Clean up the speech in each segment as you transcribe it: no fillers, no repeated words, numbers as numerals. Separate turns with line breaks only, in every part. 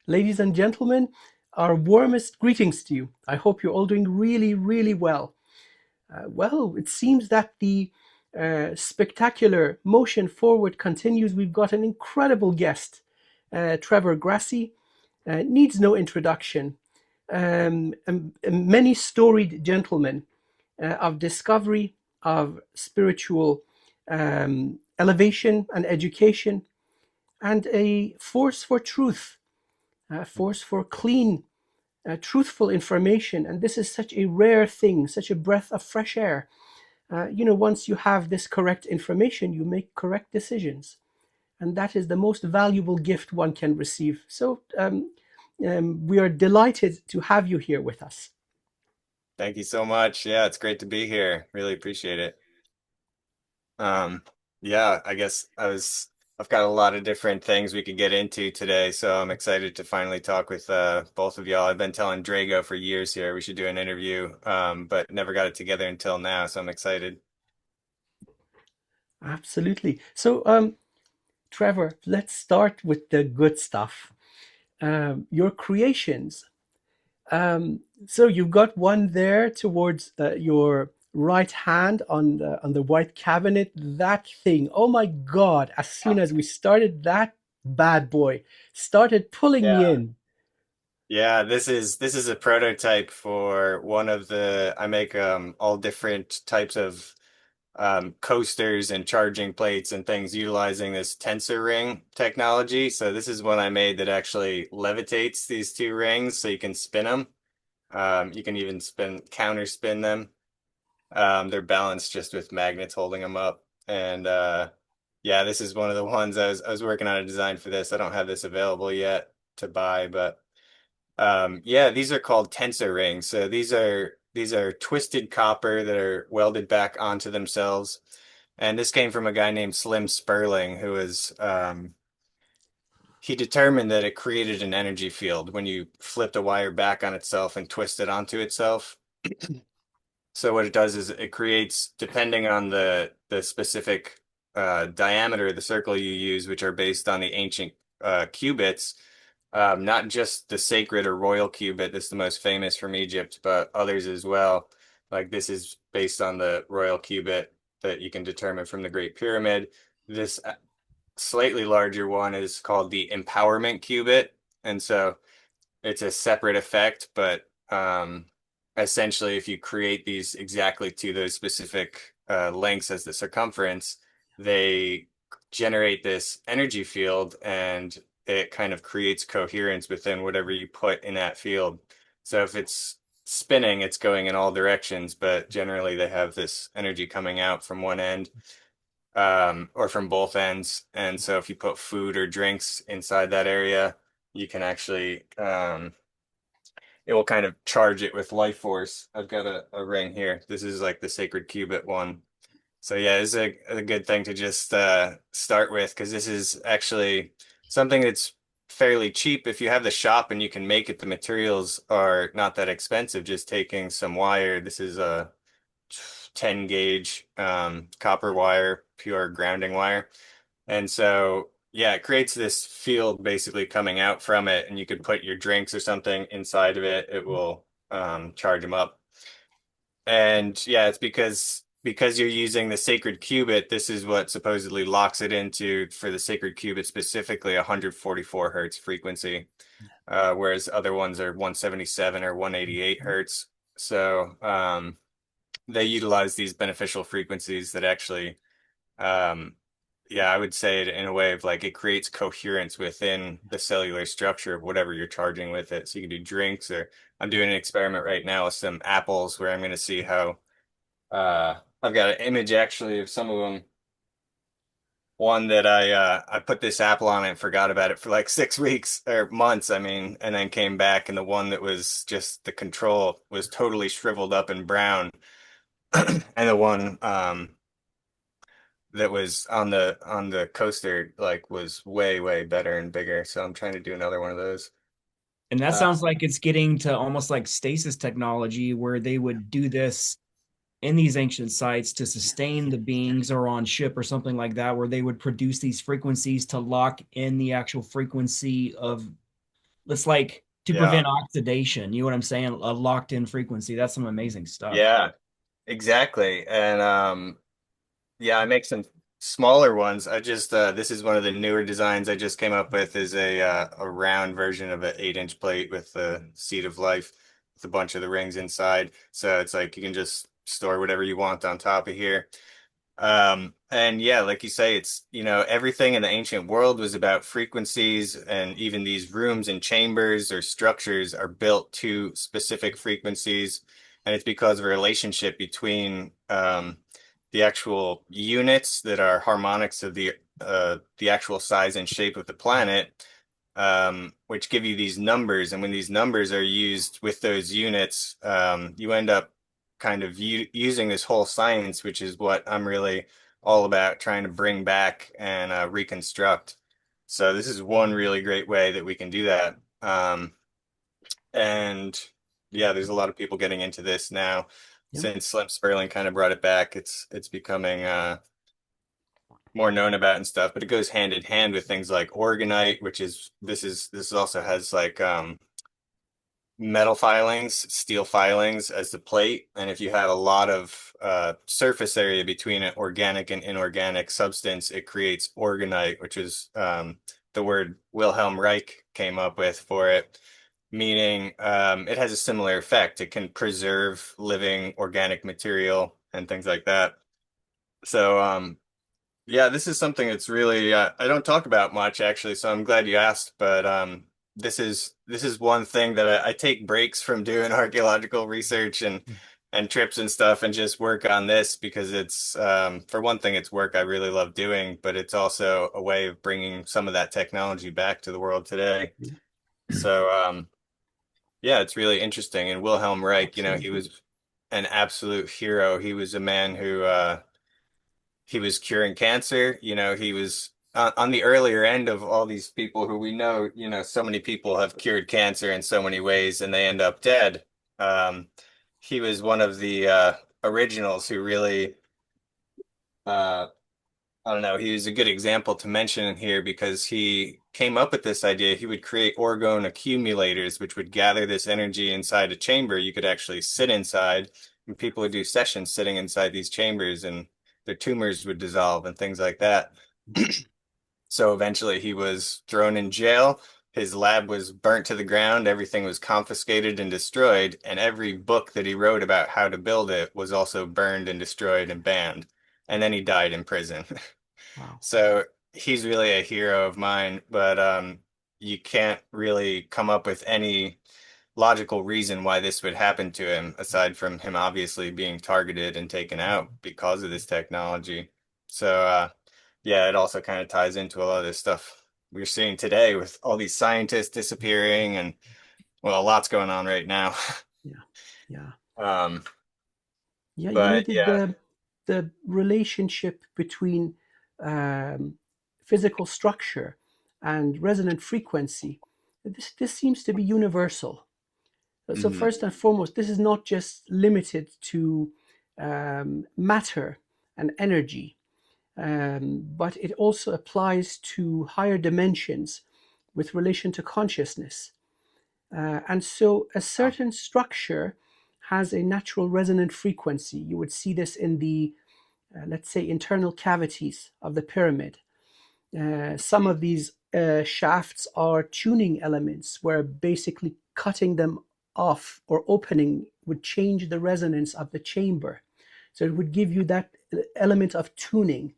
Ladies and gentlemen, our warmest greetings to you. I hope you're all doing really, really well. Well, it seems that the spectacular motion forward continues. We've got an incredible guest, Trevor Grassi. Needs no introduction. A many storied gentleman of discovery, of spiritual elevation and education, and a force for truth, a force for clean, truthful information. And this is such a rare thing, such a breath of fresh air. Once you have this correct information, you make correct decisions. And that is the most valuable gift one can receive. So we are delighted to have you here with us.
Thank you so much. Yeah, it's great to be here. Really appreciate it. Um, yeah, I guess I've got a lot of different things we could get into today, so I'm excited to finally talk with both of y'all. I've been telling Drago for years here we should do an interview, but never got it together until now, so I'm excited.
Absolutely. So, Trevor, let's start with the good stuff. Your creations. So you've got one there towards your right hand on the white cabinet. That thing, oh my God! As soon as we started, that bad boy started pulling me
Yeah.
in.
Yeah, this is a prototype for one of the I make all different types of coasters and charging plates and things utilizing this tensor ring technology. So this is one I made that actually levitates these two rings so you can spin them. You can even counter spin them. They're balanced just with magnets holding them up. And yeah, this is one of the ones I was working on a design for this. I don't have this available yet to buy, but yeah, these are called tensor rings. So these are twisted copper that are welded back onto themselves. And this came from a guy named Slim Sperling, who was he determined that it created an energy field when you flipped a wire back on itself and twist it onto itself. So what it does is it creates, depending on the specific diameter of the circle you use, which are based on the ancient cubits, not just the sacred or royal cubit that's the most famous from Egypt, but others as well. Like this is based on the royal cubit that you can determine from the Great Pyramid. This slightly larger one is called the empowerment cubit. And so it's a separate effect, but essentially, if you create these exactly to those specific lengths as the circumference, they generate this energy field and it kind of creates coherence within whatever you put in that field. So if it's spinning, it's going in all directions, but generally they have this energy coming out from one end or from both ends. And so if you put food or drinks inside that area, you can actually it will kind of charge it with life force. I've got a ring here. This is like the sacred cubit one. So yeah, it's a good thing to just start with because this is actually something that's fairly cheap. If you have the shop and you can make it, the materials are not that expensive. Just taking some wire. This is a 10 gauge copper wire, pure grounding wire. And so, yeah, it creates this field basically coming out from it, and you could put your drinks or something inside of it. It will charge them up. And yeah, it's because you're using the sacred qubit. This is what supposedly locks it into for the sacred qubit specifically 144 hertz frequency, whereas other ones are 177 or 188 hertz. So they utilize these beneficial frequencies that actually yeah, I would say it in a way of like it creates coherence within the cellular structure of whatever you're charging with it. So you can do drinks, or I'm doing an experiment right now with some apples where I'm going to see how I've got an image actually of some of them. One that I put this apple on it and forgot about it for like 6 weeks or months, I mean, and then came back and the one that was just the control was totally shriveled up and brown. And the one that was on the coaster like was way better and bigger. So I'm trying to do another one of those.
And that
Uh,
sounds like it's getting to almost like stasis technology where they would do this in these ancient sites to sustain the beings or on ship or something like that, where they would produce these frequencies to lock in the actual frequency of It's like to
Yeah.
prevent oxidation. You know what I'm saying? A locked in frequency. That's some amazing stuff.
Yeah, exactly. And yeah, I make some smaller ones. I just this is one of the newer designs I just came up with is a round version of an 8-inch plate with the seed of life with a bunch of the rings inside. So it's like you can just store whatever you want on top of here. And yeah, like you say, it's, everything in the ancient world was about frequencies, and even these rooms and chambers or structures are built to specific frequencies. And it's because of a relationship between the actual units that are harmonics of the actual size and shape of the planet, which give you these numbers. And when these numbers are used with those units, you end up kind of using this whole science, which is what I'm really all about trying to bring back and reconstruct. So this is one really great way that we can do that. And yeah, there's a lot of people getting into this now.
Yeah.
Since Slim Sperling kind of brought it back, it's becoming more known about and stuff. But it goes hand in hand with things like organite, which is this also has like metal filings, steel filings as the plate. And if you have a lot of surface area between an organic and inorganic substance, it creates organite, which is the word Wilhelm Reich came up with for it, meaning it has a similar effect. It can preserve living organic material and things like that. So yeah, this is something that's really I don't talk about much actually, so I'm glad you asked. But this is one thing that I take breaks from doing archaeological research and trips and stuff, and just work on this because it's for one thing, it's work I really love doing, but it's also a way of bringing some of that technology back to the world today. So yeah, it's really interesting. And Wilhelm Reich, he was an absolute hero. He was a man who he was curing cancer. He was on the earlier end of all these people who we know, so many people have cured cancer in so many ways and they end up dead. He was one of the originals who really, uh, I don't know, he was a good example to mention here because he came up with this idea. He would create orgone accumulators, which would gather this energy inside a chamber. You could actually sit inside, and people would do sessions sitting inside these chambers, and their tumors would dissolve and things like that. So eventually he was thrown in jail. His lab was burnt to the ground. Everything was confiscated and destroyed. And every book that he wrote about how to build it was also burned and destroyed and banned. And then he died in prison.
Wow.
So he's really a hero of mine, but you can't really come up with any logical reason why this would happen to him, aside from him obviously being targeted and taken out because of this technology. So yeah, it also kind of ties into a lot of this stuff we're seeing today with all these scientists disappearing and, well, a lot's going on right now.
Yeah.
Um,
Yeah,
but yeah,
the relationship between physical structure and resonant frequency, this seems to be universal. So
mhm,
first and foremost, this is not just limited to matter and energy, but it also applies to higher dimensions with relation to consciousness. And so a certain structure has a natural resonant frequency. You would see this in the, let's say, internal cavities of the pyramid. Some of these shafts are tuning elements where basically cutting them off or opening would change the resonance of the chamber. So it would give you that element of tuning.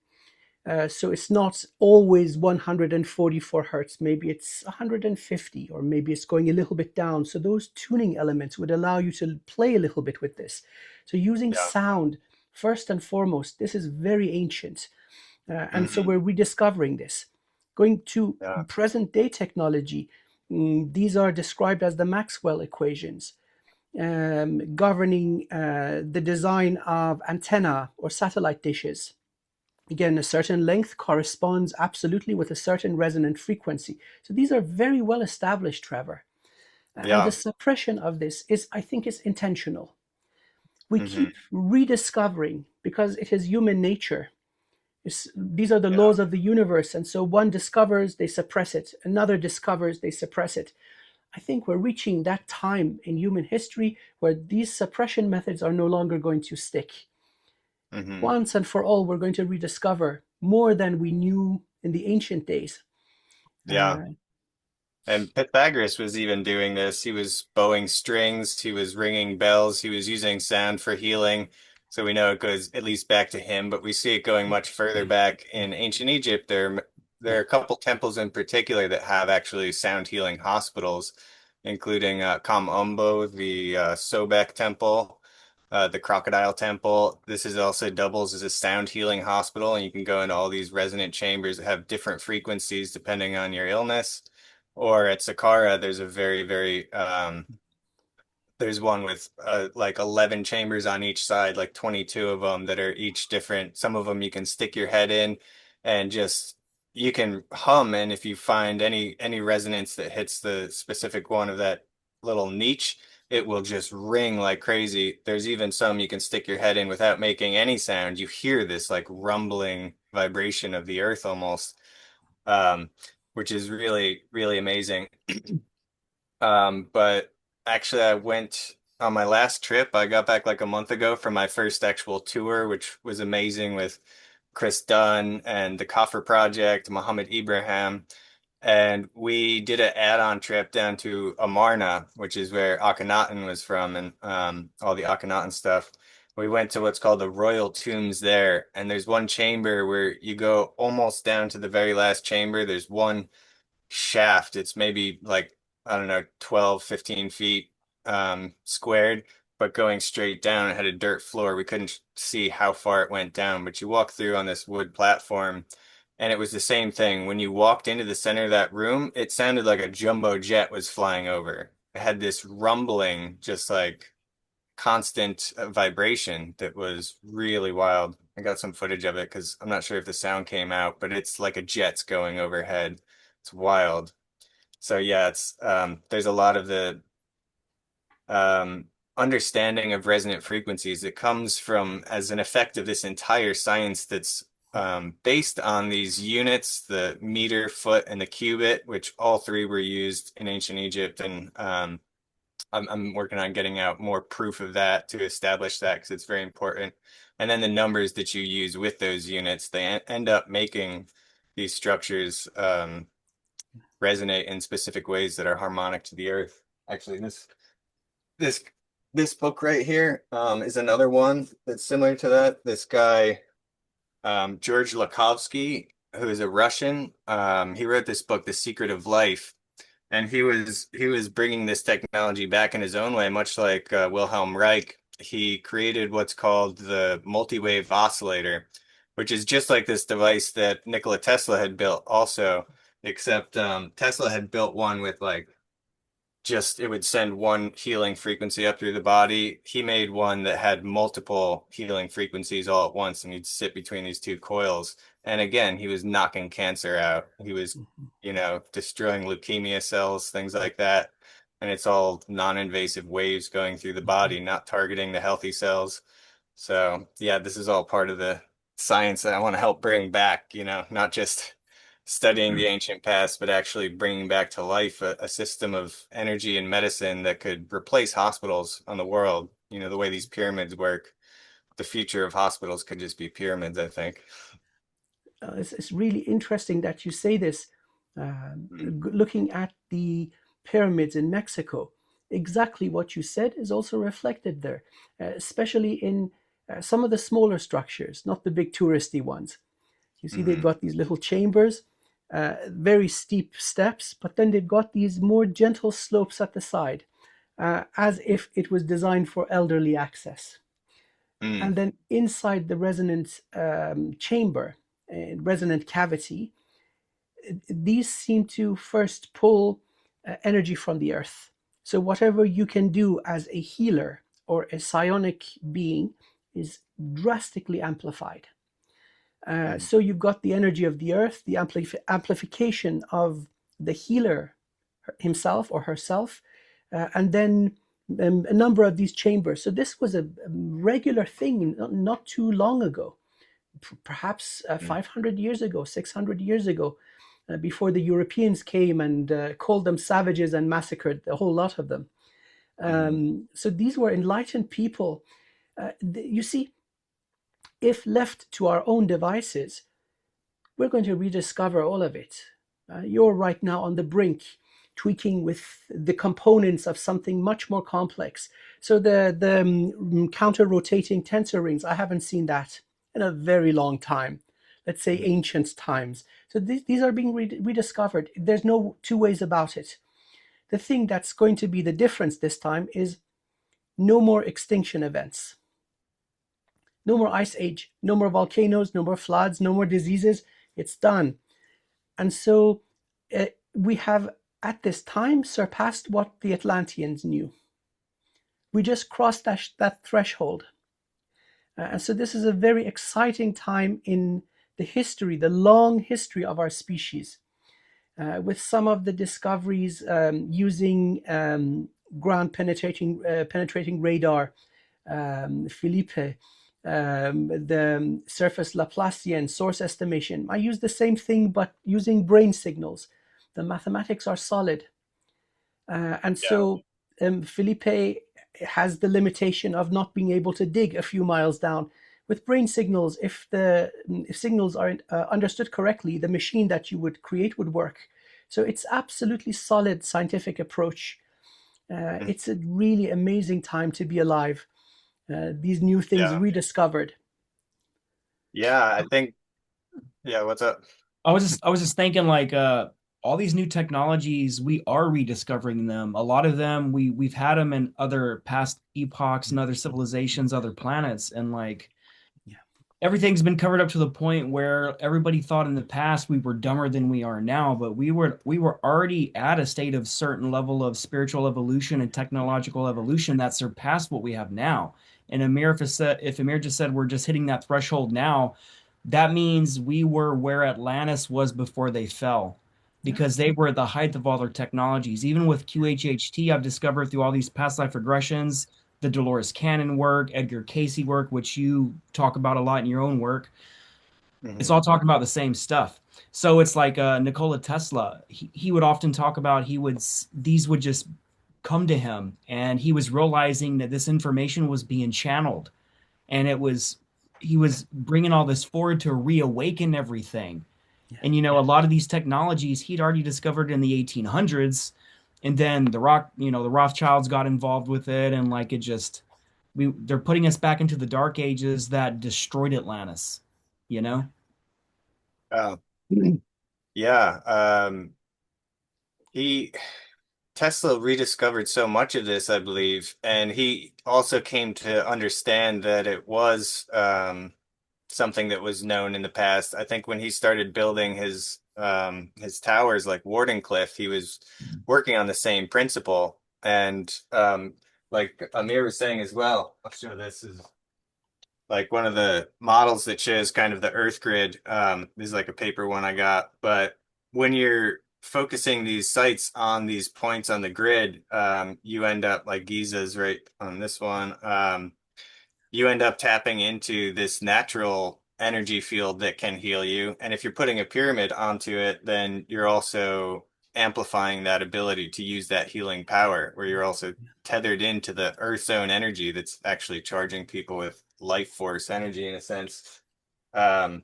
So it's not always 144 hertz, maybe it's 150, or maybe it's going a little bit down. So those tuning elements would allow you to play a little bit with this. So using
yeah,
sound, first and foremost, this is very ancient. And so
mhm,
we're rediscovering this. Going to
yeah,
present day technology, these are described as the Maxwell equations, governing the design of antenna or satellite dishes. Again, a certain length corresponds absolutely with a certain resonant frequency. So these are very well established, Trevor. And the
yeah,
suppression of this is, I think, is intentional. We
mhm,
keep rediscovering because it is human nature. These are the
yeah,
laws of the universe. And so one discovers, they suppress it. Another discovers, they suppress it. I think we're reaching that time in human history where these suppression methods are no longer going to stick. Once and for all, we're going to rediscover more than we knew in the ancient days.
Yeah. And Pythagoras was even doing this. He was bowing strings, he was ringing bells, he was using sound for healing. So we know it goes at least back to him, but we see it going much further back in ancient Egypt. There are a couple temples in particular that have actually sound healing hospitals, including Kam Ombo, the Sobek temple, the Crocodile temple. This is also doubles as a sound healing hospital, and you can go into all these resonant chambers that have different frequencies depending on your illness. Or at Saqqara, there's a very there's one with like 11 chambers on each side, like 22 of them that are each different. Some of them you can stick your head in and just you can hum, and if you find any resonance that hits the specific one of that little niche, it will just ring like crazy. There's even some you can stick your head in without making any sound. You hear this like rumbling vibration of the earth almost, which is really, really amazing. But actually, I went on my last trip. I got back like a month ago from my first actual tour, which was amazing with Chris Dunn and the Coffer Project, Mohammed Ibrahim. And we did an add-on trip down to Amarna, which is where Akhenaten was from, and all the Akhenaten stuff. We went to what's called the Royal Tombs there, and there's one chamber where you go almost down to the very last chamber. There's one shaft. It's maybe like, I don't know, 12, 15 feet squared, but going straight down. It had a dirt floor. We couldn't see how far it went down, but you walk through on this wood platform, and it was the same thing. When you walked into the center of that room, it sounded like a jumbo jet was flying over. It had this rumbling, just like constant vibration that was really wild. I got some footage of it because I'm not sure if the sound came out, but it's like a jet's going overhead. It's wild. So yeah, it's there's a lot of the understanding of resonant frequencies that comes from as an effect of this entire science that's based on these units, the meter, foot, and the cubit, which all three were used in ancient Egypt. And I'm working on getting out more proof of that to establish that because it's very important. And then the numbers that you use with those units, they end up making these structures resonate in specific ways that are harmonic to the earth. Actually, this book right here is another one that's similar to that. This guy, George Lakovsky, who is a Russian, he wrote this book, The Secret of Life, and he was bringing this technology back in his own way, much like Wilhelm Reich. He created what's called the multi-wave oscillator, which is just like this device that Nikola Tesla had built also, except Tesla had built one with like just it would send one healing frequency up through the body. He made one that had multiple healing frequencies all at once, and he'd sit between these two coils. And again, he was knocking cancer out. He was, destroying leukemia cells, things like that. And it's all non-invasive waves going through the body, not targeting the healthy cells. So yeah, this is all part of the science that I want to help bring back, not just studying the ancient past, but actually bringing back to life a system of energy and medicine that could replace hospitals on the world. The way these pyramids work, the future of hospitals could just be pyramids, I think.
It's really interesting that you say this. Looking at the pyramids in Mexico, exactly what you said is also reflected there, especially in some of the smaller structures, not the big touristy ones. You see, they've got these little chambers, very steep steps, but then they've got these more gentle slopes at the side, as if it was designed for elderly access. And then inside the resonant chamber, resonant cavity, these seem to first pull energy from the earth. So whatever you can do as a healer or a psionic being is drastically amplified. So you've got the energy of the earth, the amplification of the healer himself or herself, and then a number of these chambers. So this was a regular thing not too long ago, perhaps 500 years ago, 600 years ago. before the Europeans came and called them savages and massacred a whole lot of them. So these were enlightened people. You see, if left to our own devices, we're going to rediscover all of it. You're right now on the brink, tweaking with the components of something much more complex. So the counter-rotating tensor rings, I haven't seen that in a very long time. Let's say ancient times. So these are being rediscovered. There's no two ways about it. The thing that's going to be the difference this time is no more extinction events. No more ice age, no more volcanoes, no more floods, no more diseases. It's done. And so we have at this time surpassed what the Atlanteans knew. We just crossed that threshold. And so this is a very exciting time in the history, the long history of our species, with some of the discoveries using ground penetrating radar, Felipe, the surface Laplacian source estimation. I use the same thing, but using brain signals. The mathematics are solid. And so Felipe has the limitation of not being able to dig a few miles down. With brain signals, if signals are understood correctly, the machine that you would create would work. So it's absolutely solid scientific approach. It's a really amazing time to be alive. These new things rediscovered.
Yeah, I think. Yeah, what's up?
I was just thinking like all these new technologies, we are rediscovering them. A lot of them we've had them in other past epochs and other civilizations, other planets, and like everything's been covered up to the point where everybody thought in the past we were dumber than we are now, but we were already at a state of certain level of spiritual evolution and technological evolution that surpassed what we have now. And if Amir just said we're just hitting that threshold now, that means we were where Atlantis was before they fell, because they were at the height of all their technologies. Even with QHHT, I've discovered through all these past life regressions, the Dolores Cannon work, Edgar Cayce work, which you talk about a lot in your own work. It's all talking about the same stuff. So it's like Nikola Tesla. He would often talk about these would just come to him, and he was realizing that this information was being channeled, and he was bringing all this forward to reawaken everything. And a lot of these technologies he'd already discovered in the 1800s. And then the Rothschilds got involved with it, and like it just they're putting us back into the dark ages that destroyed Atlantis,
Oh, yeah. Tesla rediscovered so much of this, I believe, and he also came to understand that it was something that was known in the past. I think when he started building his towers like Wardenclyffe, he was working on the same principle. And like Amir was saying as well, I'll show this is like one of the models that shows kind of the Earth grid. This is like a paper one I got, but when you're focusing these sites on these points on the grid, you end up like Giza's right on this one. You end up tapping into this natural energy field that can heal you. And if you're putting a pyramid onto it, then you're also amplifying that ability to use that healing power, where you're also tethered into the Earth's own energy that's actually charging people with life force energy in a sense. And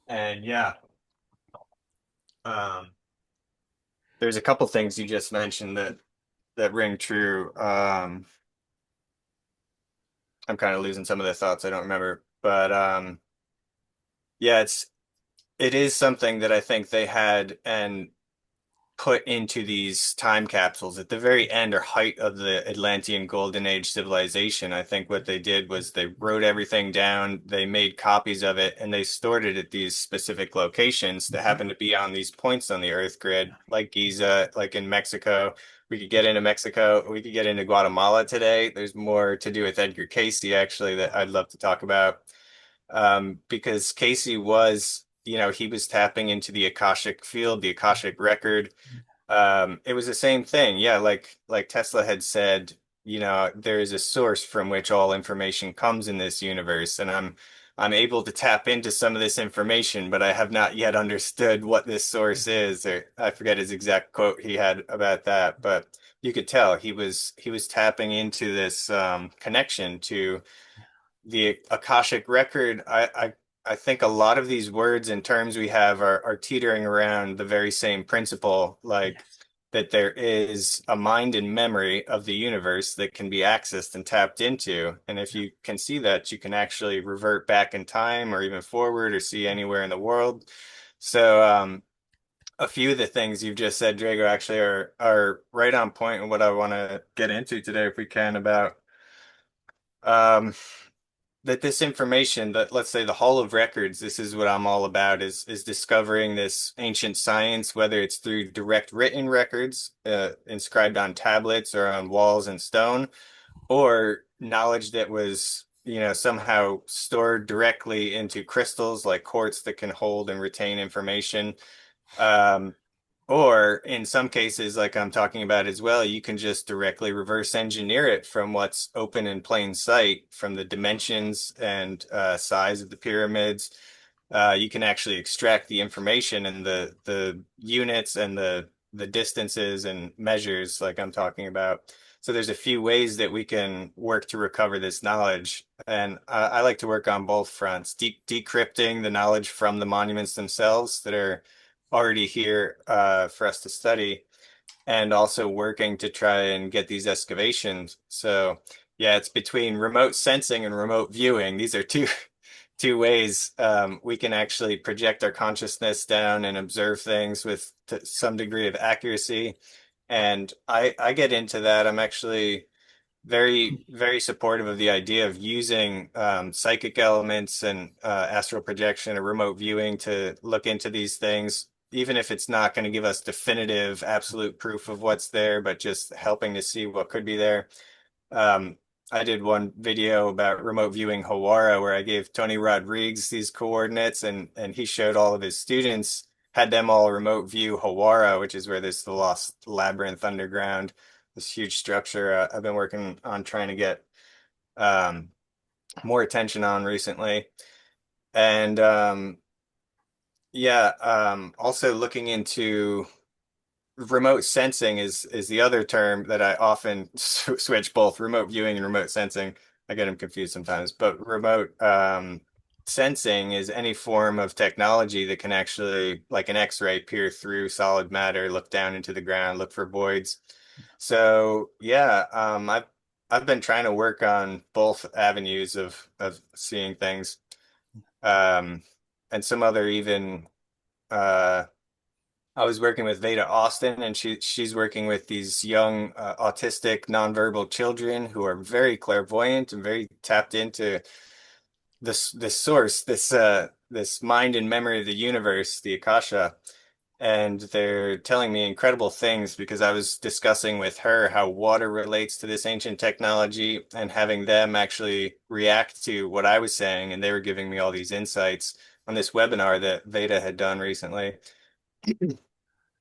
yeah, there's a couple things you just mentioned that ring true. I'm kind of losing some of the thoughts. I don't remember, but yeah, it is something that I think they had and put into these time capsules at the very end or height of the Atlantean Golden Age civilization. I think what they did was they wrote everything down, they made copies of it, and they stored it at these specific locations that happen to be on these points on the Earth grid, like Giza, like in Mexico. We could get into Mexico. We could get into Guatemala today. There's more to do with Edgar Cayce, actually, that I'd love to talk about. Because Cayce was, he was tapping into the Akashic field, the Akashic record. It was the same thing. Yeah, like Tesla had said, there is a source from which all information comes in this universe. And I'm able to tap into some of this information, but I have not yet understood what this source is. Or I forget his exact quote he had about that, but you could tell he was tapping into this connection to the Akashic record. I think a lot of these words and terms we have are teetering around the very same principle, like
Yes.
that there is a mind and memory of the universe that can be accessed and tapped into. And if you can see that, you can actually revert back in time or even forward or see anywhere in the world. So a few of the things you've just said, Drago, actually are right on point in what I want to get into today, if we can, about um, that this information, that let's say the Hall of Records, this is what I'm all about, is discovering this ancient science, whether it's through direct written records inscribed on tablets or on walls and stone, or knowledge that was, somehow stored directly into crystals like quartz that can hold and retain information. Um, or in some cases, like I'm talking about as well, you can just directly reverse engineer it from what's open in plain sight, from the dimensions and size of the pyramids. You can actually extract the information and the units and the distances and measures, like I'm talking about. So there's a few ways that we can work to recover this knowledge, and I like to work on both fronts: decrypting the knowledge from the monuments themselves that are already here for us to study, and also working to try and get these excavations. So yeah, it's between remote sensing and remote viewing. These are two ways we can actually project our consciousness down and observe things with some degree of accuracy. And I get into that. I'm actually very, very supportive of the idea of using psychic elements and astral projection or remote viewing to look into these things, even if it's not going to give us definitive, absolute proof of what's there, but just helping to see what could be there. Um, I did one video about remote viewing Hawara where I gave Tony Rodriguez these coordinates, and he showed all of his students, had them all remote view Hawara, which is where there's the Lost Labyrinth underground, this huge structure I've been working on trying to get um, more attention on recently. And yeah, also looking into remote sensing is the other term that I often switch both remote viewing and remote sensing. I get them confused sometimes, but remote sensing is any form of technology that can actually, like an X-ray, peer through solid matter, look down into the ground, look for voids. So yeah, I've been trying to work on both avenues of seeing things, um, and some other even. I was working with Veda Austin, and she's working with these young autistic nonverbal children who are very clairvoyant and very tapped into this source, this mind and memory of the universe, the Akasha. And they're telling me incredible things because I was discussing with her how water relates to this ancient technology, and having them actually react to what I was saying, and they were giving me all these insights on this webinar that Veda had done recently.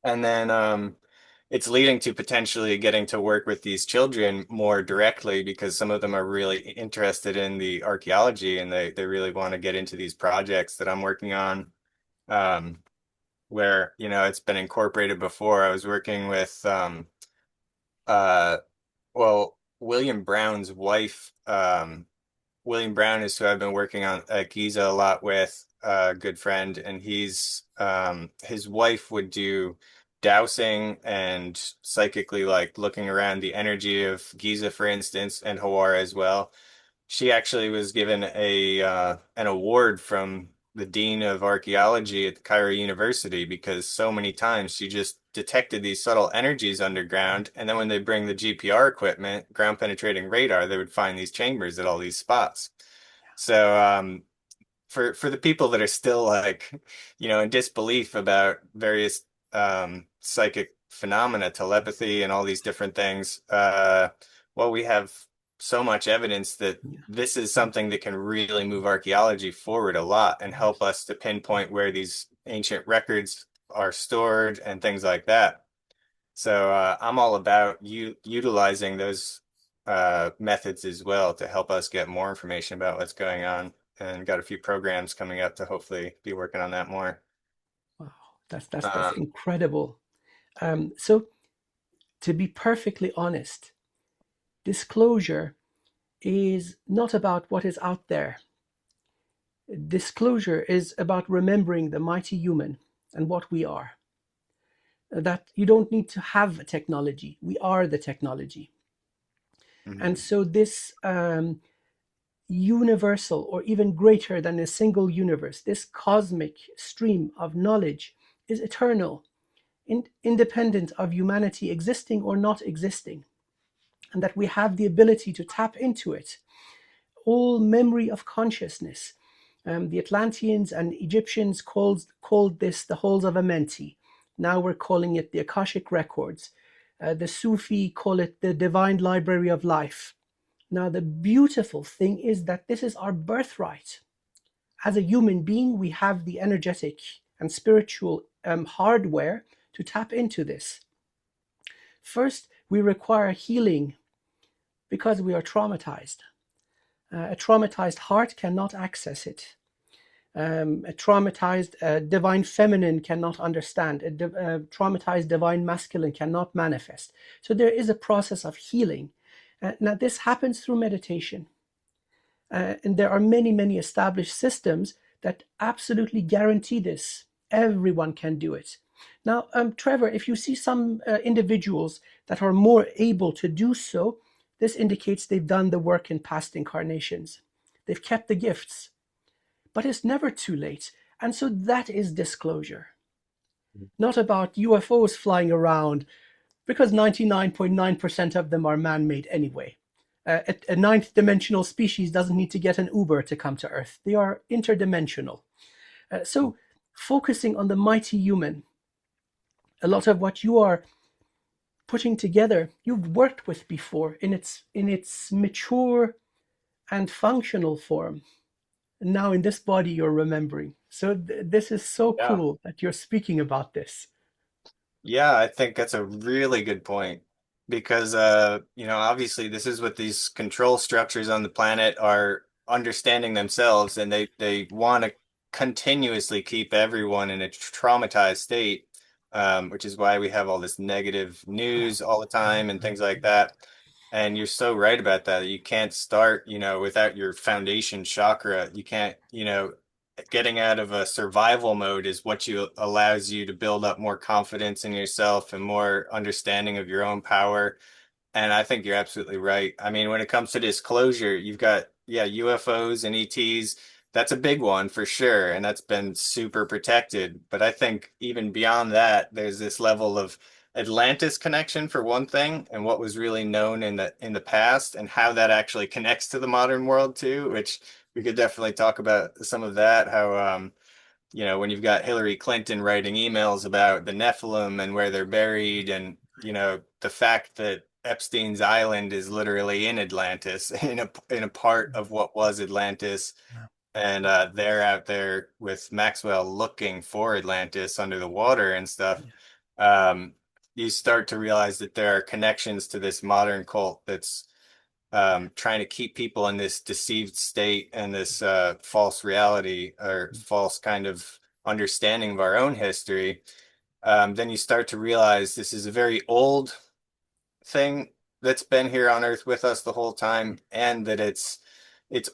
And then it's leading to potentially getting to work with these children more directly, because some of them are really interested in the archaeology, and they really want to get into these projects that I'm working on, where, it's been incorporated before. I was working with uh, well, William Brown's wife. William Brown is who I've been working on at Giza a lot with, a good friend, and his wife would do dowsing and psychically, like, looking around the energy of Giza, for instance, and Hawara as well. She actually was given a an award from the dean of archaeology at the Cairo University, because so many times she just detected these subtle energies underground, and then when they bring the GPR equipment, ground penetrating radar, they would find these chambers at all these spots. So for the people that are still, like, in disbelief about various psychic phenomena, telepathy, and all these different things, well, we have so much evidence that this is something that can really move archaeology forward a lot and help us to pinpoint where these ancient records are stored and things like that. So I'm all about utilizing those methods as well to help us get more information about what's going on. and got a few programs coming up to hopefully be working on that more.
Wow, that's
Um,
incredible. So to be perfectly honest, disclosure is not about what is out there. Disclosure is about remembering the mighty human and what we are. That you don't need to have a technology. We are the technology. And
mhm.
so this universal, or even greater than a single universe, this cosmic stream of knowledge is eternal, independent of humanity existing or not existing, and that we have the ability to tap into it. All memory of consciousness. The Atlanteans and Egyptians called this the halls of Amenti. Now we're calling it the Akashic records. The Sufi call it the divine library of life. Now, the beautiful thing is that this is our birthright. As a human being, we have the energetic and spiritual hardware to tap into this. First, we require healing because we are traumatized. A traumatized heart cannot access it. A traumatized divine feminine cannot understand. A traumatized divine masculine cannot manifest. So there is a process of healing. Now, this happens through meditation. And there are many, many established systems that absolutely guarantee this. Everyone can do it. Now, Trevor, if you see some individuals that are more able to do so, this indicates they've done the work in past incarnations. They've kept the gifts. But it's never too late. And so that is disclosure. Not about UFOs flying around, because 99.9% of them are man-made anyway. A ninth dimensional species doesn't need to get an Uber to come to Earth. They are interdimensional. So focusing on the mighty human, a lot of what you are putting together, you've worked with before in its mature and functional form. And now in this body, you're remembering. So this is so
Yeah.
cool that you're speaking about this.
Yeah, I think that's a really good point because obviously this is what these control structures on the planet are understanding themselves, and they want to continuously keep everyone in a traumatized state, which is why we have all this negative news all the time and things like that. And you're so right about that. You can't start, without your foundation chakra. You can't, getting out of a survival mode is what you allows you to build up more confidence in yourself and more understanding of your own power. And I think you're absolutely right. I mean, when it comes to disclosure, you've got, yeah, UFOs and ETs. That's a big one for sure. And that's been super protected. But I think even beyond that, there's this level of Atlantis connection for one thing, and what was really known in the past and how that actually connects to the modern world too, which we could definitely talk about some of that, how when you've got Hillary Clinton writing emails about the Nephilim and where they're buried, and the fact that Epstein's Island is literally in Atlantis, in a part of what was Atlantis, and they're out there with Maxwell looking for Atlantis under the water and stuff. Um, you start to realize that there are connections to this modern cult that's trying to keep people in this deceived state and this false reality or false kind of understanding of our own history. Then you start to realize this is a very old thing that's been here on Earth with us the whole time, and that it's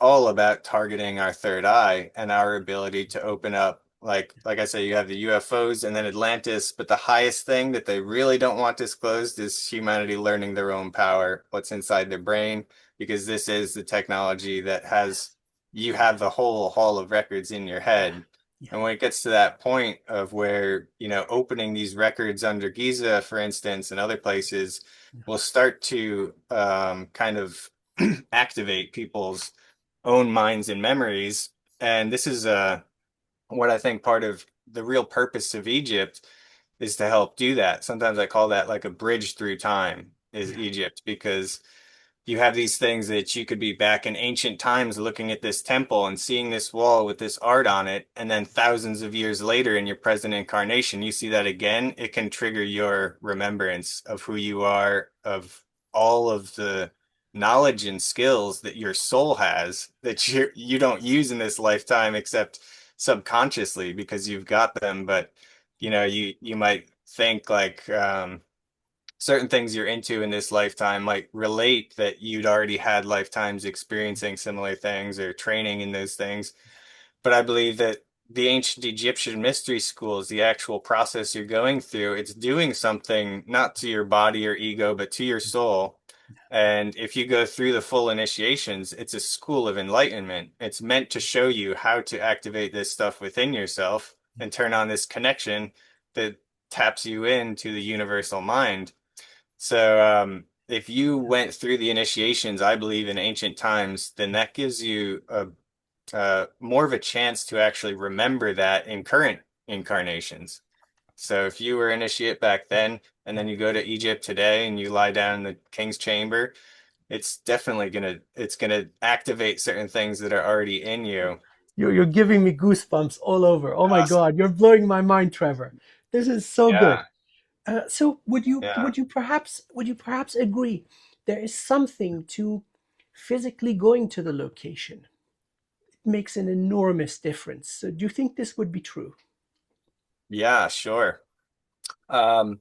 all about targeting our third eye and our ability to open up. Like I say, you have the UFOs and then Atlantis, but the highest thing that they really don't want disclosed is humanity learning their own power, what's inside their brain, because this is the technology that you have the whole hall of records in your head.
Yeah.
And when it gets to that point of where, opening these records under Giza, for instance, and other places, will start to kind of activate people's own minds and memories. And this is what I think part of the real purpose of Egypt is to help do that. Sometimes I call that like a bridge through time is
Yeah.
Egypt, because you have these things that you could be back in ancient times looking at this temple and seeing this wall with this art on it. And then thousands of years later in your present incarnation, you see that again. It can trigger your remembrance of who you are, of all of the knowledge and skills that your soul has that you don't use in this lifetime except subconsciously because you've got them. But you might think like certain things you're into in this lifetime might relate that you'd already had lifetimes experiencing similar things or training in those things. But I believe that the ancient Egyptian mystery schools, the actual process you're going through, it's doing something not to your body or ego, but to your soul. And if you go through the full initiations, it's a school of enlightenment. It's meant to show you how to activate this stuff within yourself and turn on this connection that taps you into the universal mind. So if you went through the initiations, I believe in ancient times, then that gives you more of a chance to actually remember that in current incarnations. So if you were initiate back then, and then you go to Egypt today and you lie down in the king's chamber, it's definitely gonna activate certain things that are already in you.
You're giving me goosebumps all over. Oh my
Awesome.
God, you're blowing my mind, Trevor. This is so good.
Yeah,
So
yeah.
would you perhaps agree there is something to physically going to the location? It makes an enormous difference. So do you think this would be true?
Yeah, sure. Um,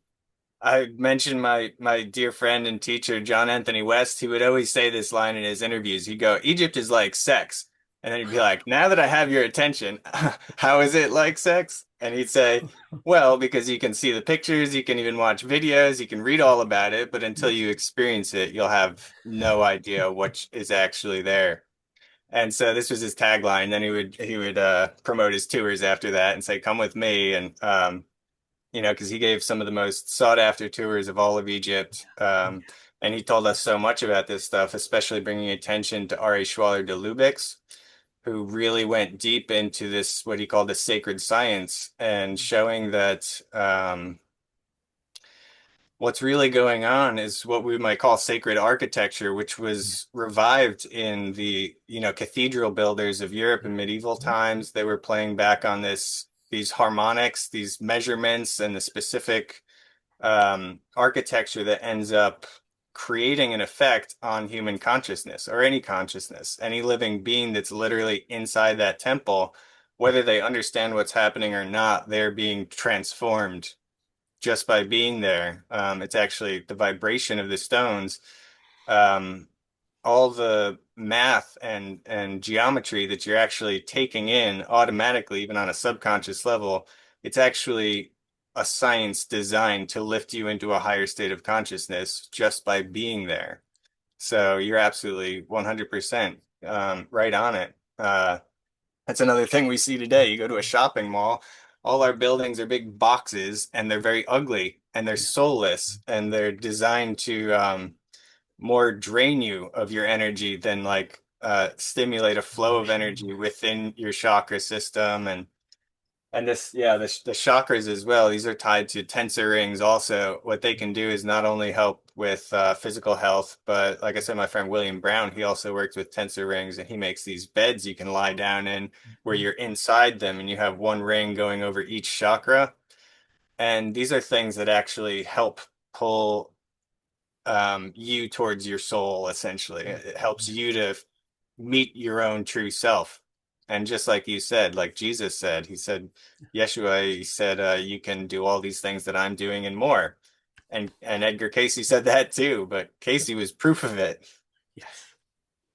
I mentioned my dear friend and teacher, John Anthony West. He would always say this line in his interviews. He'd go, Egypt is like sex. And then he'd be like, now that I have your attention, how is it like sex? And he'd say, well, because you can see the pictures, you can even watch videos, you can read all about it, but until you experience it, you'll have no idea what is actually there. And so this was his tagline. Then he would promote his tours after that and say, come with me. And because he gave some of the most sought after tours of all of Egypt. And he told us so much about this stuff, especially bringing attention to R.A. Schwaller de Lubix, who really went deep into this, what he called the sacred science, and showing that what's really going on is what we might call sacred architecture, which was revived in the, cathedral builders of Europe in medieval times. They were playing back on these harmonics, these measurements, and the specific architecture that ends up creating an effect on human consciousness or any consciousness, any living being that's literally inside that temple, whether they understand what's happening or not, they're being transformed just by being there. It's actually the vibration of the stones. All the math and geometry that you're actually taking in automatically, even on a subconscious level, it's actually a science designed to lift you into a higher state of consciousness just by being there. So you're absolutely 100% right on it. That's another thing we see today. You go to a shopping mall, all our buildings are big boxes and they're very ugly and they're soulless and they're designed to more drain you of your energy than like stimulate a flow of energy within your chakra system. And this, yeah, the chakras as well. These are tied to tensor rings. Also, what they can do is not only help with physical health, but like I said, my friend William Brown, he also works with tensor rings, and he makes these beds you can lie down in, where you're inside them, and you have one ring going over each chakra. And these are things that actually help pull you towards your soul. Essentially, it helps you to meet your own true self. And just like you said, like Jesus said, Yeshua, he said, you can do all these things that I'm doing and more. And Edgar Casey said that too, but Casey was proof of it.
Yes,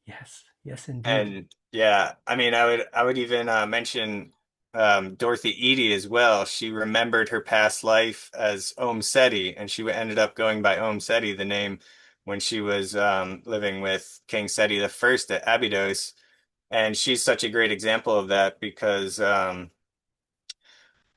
yes, yes, indeed.
And yeah, I mean, I would even mention Dorothy Eady as well. She remembered her past life as Om Seti, and she ended up going by Om Seti, the name, when she was living with King Seti the First at Abydos. And she's such a great example of that because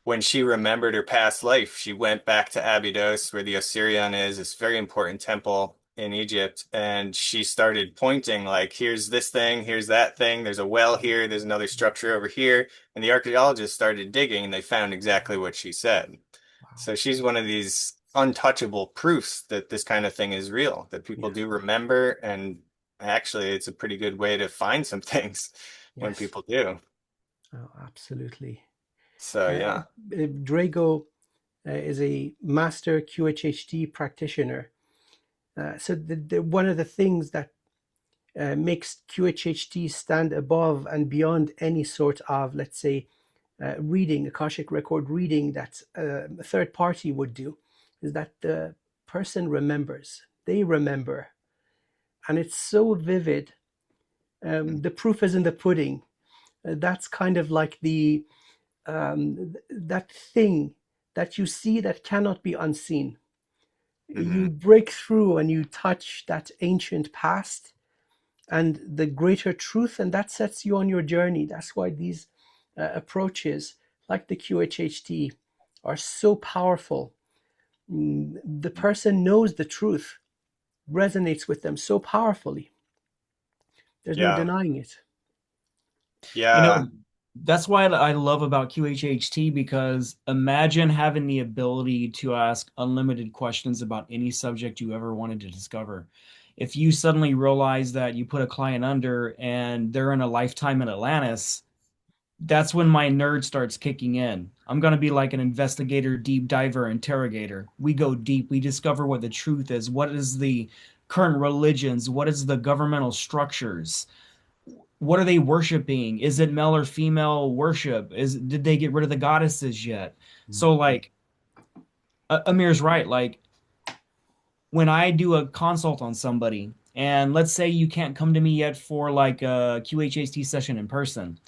when she remembered her past life, she went back to Abydos, where the Osirian is, this very important temple in Egypt, and she started pointing like, here's this thing, here's that thing, there's a well here, there's another structure over here. And the archaeologists started digging and they found exactly what she said. So she's one of these untouchable proofs that this kind of thing is real, that people
Yeah.
do remember. And actually, it's a pretty good way to find some things when
Yes.
people do.
Oh, absolutely.
So, yeah.
Drago is a master QHHT practitioner. So one of the things that makes QHHT stand above and beyond any sort of, let's say, reading, Akashic record reading that a third party would do, is that the person remembers. They remember. And it's so vivid. The proof is in the pudding. That's kind of like that thing that you see that cannot be unseen. You break through and you touch that ancient past and the greater truth, and that sets you on your journey. That's why these approaches, like the QHHT, are so powerful. The person knows the truth, resonates with them so powerfully. There's no
Yeah.
denying it.
Yeah.
That's why I love about QHHT, because imagine having the ability to ask unlimited questions about any subject you ever wanted to discover. If you suddenly realize that you put a client under and they're in a lifetime in Atlantis, that's when my nerd starts kicking in. I'm going to be like an investigator, deep diver, interrogator. We go deep. We discover what the truth is. What is the current religions? What is the governmental structures? What are they worshiping? Is it male or female worship? Did they get rid of the goddesses yet? So like Amir's right. Like when I do a consult on somebody, and let's say you can't come to me yet for like a QHHT session in person,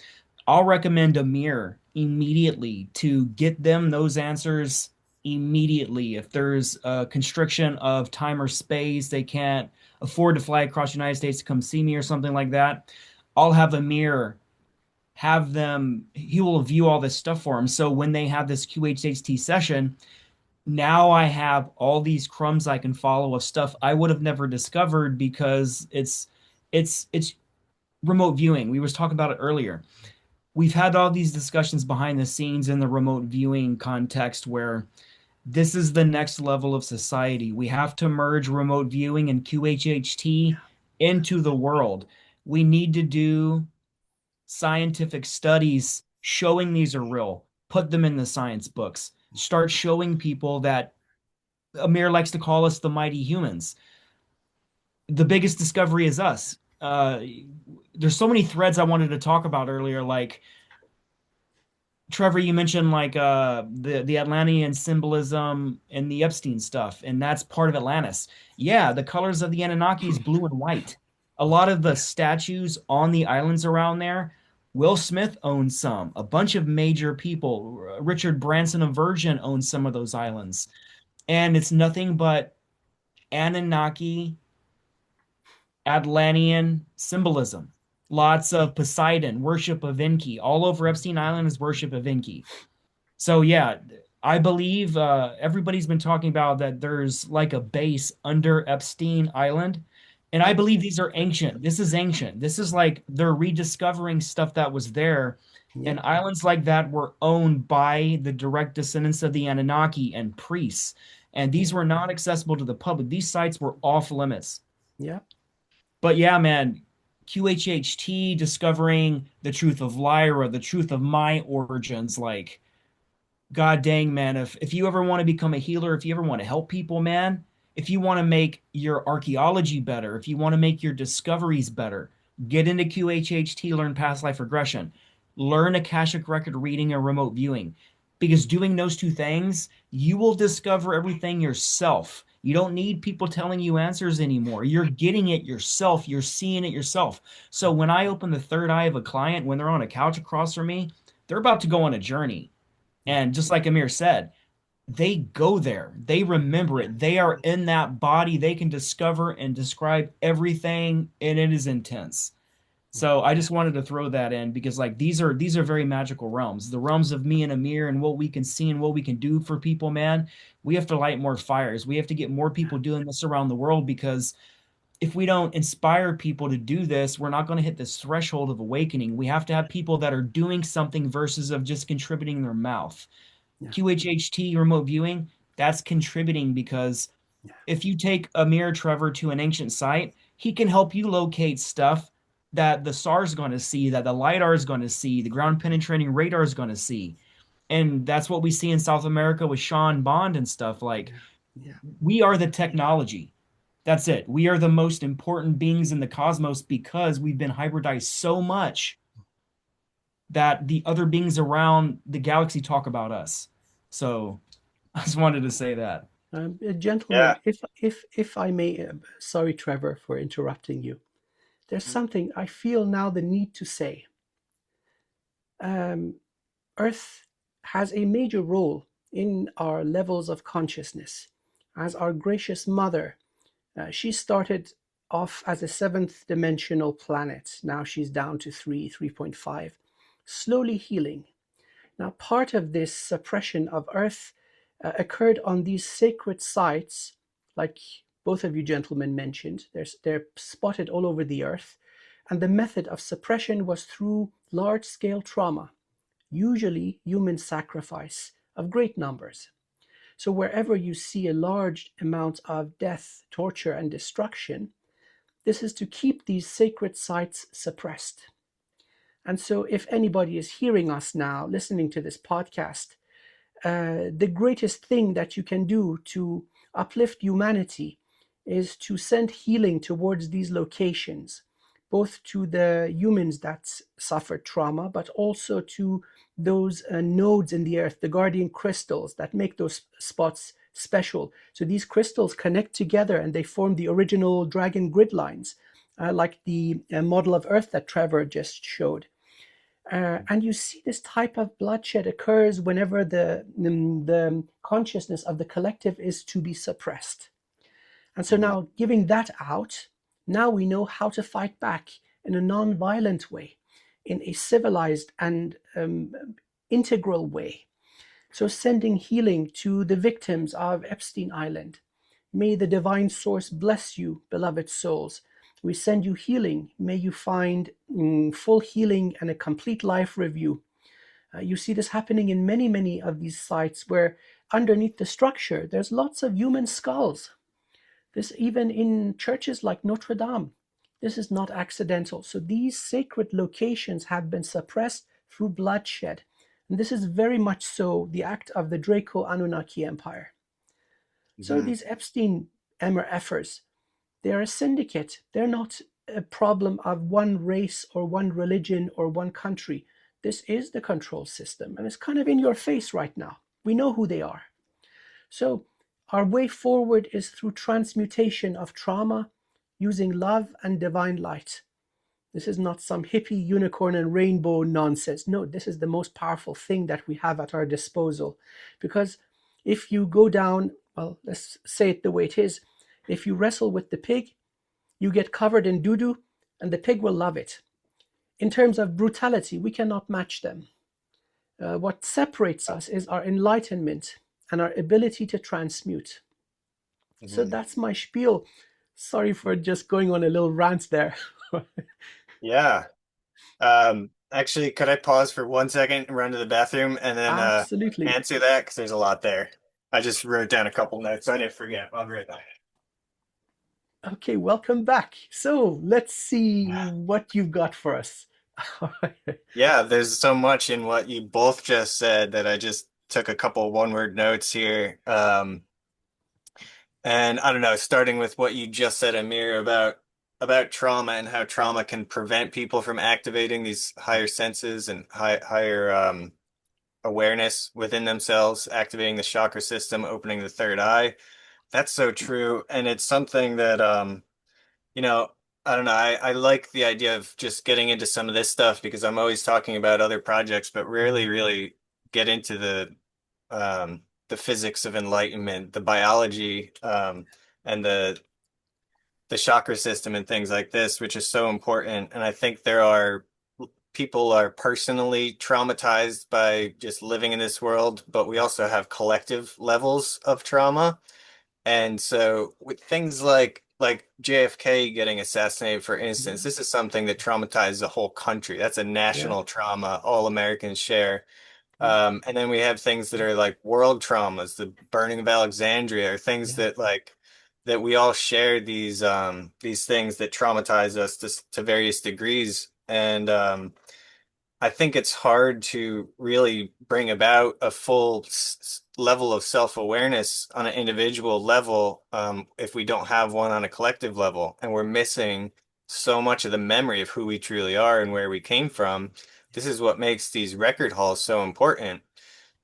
I'll recommend Amir immediately to get them those answers immediately. If there's a constriction of time or space, they can't afford to fly across the United States to come see me or something like that, I'll have Amir have them, he will view all this stuff for them. So when they have this QHHT session, now I have all these crumbs I can follow of stuff I would have never discovered, because it's remote viewing. We was talking about it earlier. We've had all these discussions behind the scenes in the remote viewing context, where this is the next level of society. We have to merge remote viewing and QHHT into the world. We need to do scientific studies showing these are real, put them in the science books, start showing people that Amir likes to call us the mighty humans. The biggest discovery is us. There's so many threads I wanted to talk about earlier, like Trevor, you mentioned like the Atlantean symbolism and the Epstein stuff, and that's part of Atlantis. Yeah, the colors of the Anunnaki is blue and white. A lot of the statues on the islands around there, Will Smith owns some. A bunch of major people, Richard Branson of Virgin owns some of those islands. And it's nothing but Anunnaki, Atlantean symbolism. Lots of Poseidon, worship of Enki. All over Epstein Island is worship of Enki. So yeah, I believe everybody's been talking about that there's like a base under Epstein Island. And I believe these are ancient. This is ancient. This is like they're rediscovering stuff that was there. And islands like that were owned by the direct descendants of the Anunnaki and priests. And these were not accessible to the public. These sites were off limits.
Yeah.
But yeah, man, QHHT, discovering the truth of Lyra, the truth of my origins, like, god dang, man, if you ever want to become a healer, if you ever want to help people, man, if you want to make your archaeology better, if you want to make your discoveries better, get into QHHT, learn past life regression, learn Akashic record reading and remote viewing. Because doing those two things, you will discover everything yourself. You don't need people telling you answers anymore. You're getting it yourself. You're seeing it yourself. So when I open the third eye of a client, when they're on a couch across from me, they're about to go on a journey. And just like Amir said, they go there. They remember it. They are in that body. They can discover and describe everything, and it is intense. So I just wanted to throw that in, because like these are very magical realms. The realms of me and Amir, and what we can see and what we can do for people, man. We have to light more fires. We have to get more people doing this around the world, because if we don't inspire people to do this, we're not going to hit this threshold of awakening. We have to have people that are doing something versus of just contributing their mouth. QHHT, remote viewing, that's contributing, because if you take Amir Trevor to an ancient site, he can help you locate stuff that the SAR is going to see, that the LiDAR is going to see, the ground penetrating radar is going to see. And that's what we see in South America with Sean Bond and stuff. Like, we are the technology. That's it. We are the most important beings in the cosmos because we've been hybridized so much that the other beings around the galaxy talk about us. So I just wanted to say that.
Yeah.
Gentlemen, if I may, sorry, Trevor, for interrupting you. There's something I feel now the need to say. Um, Earth has a major role in our levels of consciousness. As our gracious mother, she started off as a seventh dimensional planet. Now she's down to 3.5, slowly healing. Now, part of this suppression of Earth occurred on these sacred sites, like both of you gentlemen mentioned. They're spotted all over the Earth. And the method of suppression was through large scale trauma, usually human sacrifice of great numbers. So, wherever you see a large amount of death, torture, and destruction, this is to keep these sacred sites suppressed. And so, if anybody is hearing us now, listening to this podcast, the greatest thing that you can do to uplift humanity is to send healing towards these locations, both to the humans that suffered trauma, but also to those nodes in the earth, the guardian crystals that make those spots special. So these crystals connect together and they form the original dragon grid lines, like the model of Earth that Trevor just showed. And you see this type of bloodshed occurs whenever the consciousness of the collective is to be suppressed. And so now, giving that out, now we know how to fight back in a non-violent way, in a civilized and integral way. So sending healing to the victims of Epstein Island. May the divine source bless you, beloved souls. We send you healing. May you find full healing and a complete life review. You see this happening in many, many of these sites where underneath the structure, there's lots of human skulls. This even in churches like Notre Dame. This is not accidental. So these sacred locations have been suppressed through bloodshed. And this is very much so the act of the Draco Anunnaki Empire. So these Epstein MRFers, they're a syndicate. They're not a problem of one race or one religion or one country. This is the control system, and it's kind of in your face right now. We know who they are. So our way forward is through transmutation of trauma using love and divine light. This is not some hippie unicorn and rainbow nonsense. No, this is the most powerful thing that we have at our disposal. Because if you go down, well, let's say it the way it is. If you wrestle with the pig, you get covered in doo-doo, and the pig will love it. In terms of brutality, we cannot match them. What separates us is our enlightenment and our ability to transmute. So that's my spiel. Sorry for just going on a little rant there.
Yeah. Actually, could I pause for 1 second and run to the bathroom and then
Absolutely.
answer that? Because there's a lot there. I just wrote down a couple notes. So I didn't forget. I'll be right back.
Okay, welcome back. So let's see what you've got for us.
Yeah, there's so much in what you both just said that I just took a couple one-word notes here. And I don't know, starting with what you just said, Amir, about trauma and how trauma can prevent people from activating these higher senses and higher awareness within themselves, activating the chakra system, opening the third eye. That's so true. And it's something that you know, I don't know, I like the idea of just getting into some of this stuff because I'm always talking about other projects, but rarely really get into the physics of enlightenment, the biology, and the chakra system and things like this, which is so important. And I think there are people are personally traumatized by just living in this world, but we also have collective levels of trauma. And so with things like JFK getting assassinated, for instance, this is something that traumatized the whole country. That's a
Yeah.
national trauma all Americans share. And then we have things that are like world traumas, the burning of Alexandria, or things
Yeah.
that that we all share these things that traumatize us to various degrees. And I think it's hard to really bring about a full level of self-awareness on an individual level if we don't have one on a collective level. And we're missing so much of the memory of who we truly are and where we came from. This is what makes these record halls so important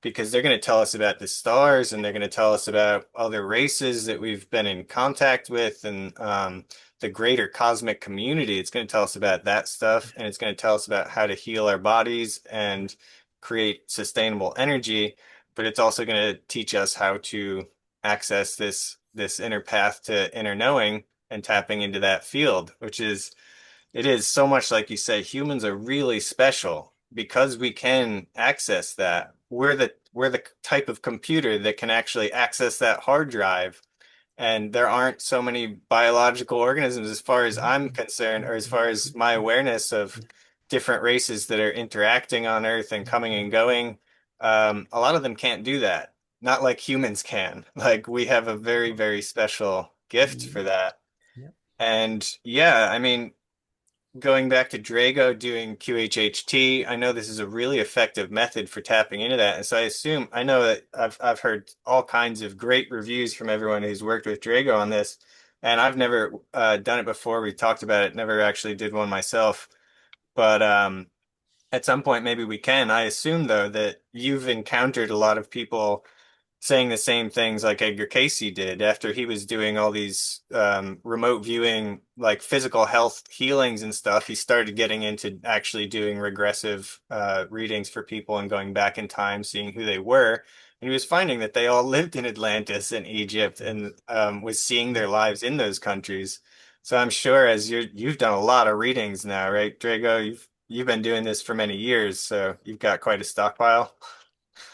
because they're going to tell us about the stars and they're going to tell us about other races that we've been in contact with and the greater cosmic community. It's going to tell us about that stuff and it's going to tell us about how to heal our bodies and create sustainable energy. But it's also going to teach us how to access this inner path to inner knowing and tapping into that field, which is it is so much like you say, humans are really special because we can access that. We're the type of computer that can actually access that hard drive. And there aren't so many biological organisms, as far as I'm concerned, or as far as my awareness of different races that are interacting on Earth and coming and going. A lot of them can't do that. Not like humans can. Like we have a very, very special gift for that.
Yeah.
And yeah, I mean, going back to Drago doing QHHT, I know this is a really effective method for tapping into that. And so I know that I've heard all kinds of great reviews from everyone who's worked with Drago on this. And I've never done it before. We talked about it, never actually did one myself. But at some point, maybe we can. I assume, though, that you've encountered a lot of people saying the same things like Edgar Casey did after he was doing all these remote viewing, like physical health healings and stuff. He started getting into actually doing regressive readings for people and going back in time, seeing who they were. And he was finding that they all lived in Atlantis and Egypt and was seeing their lives in those countries. So I'm sure as you've done a lot of readings now, right, Drago? You've been doing this for many years, so you've got quite a stockpile.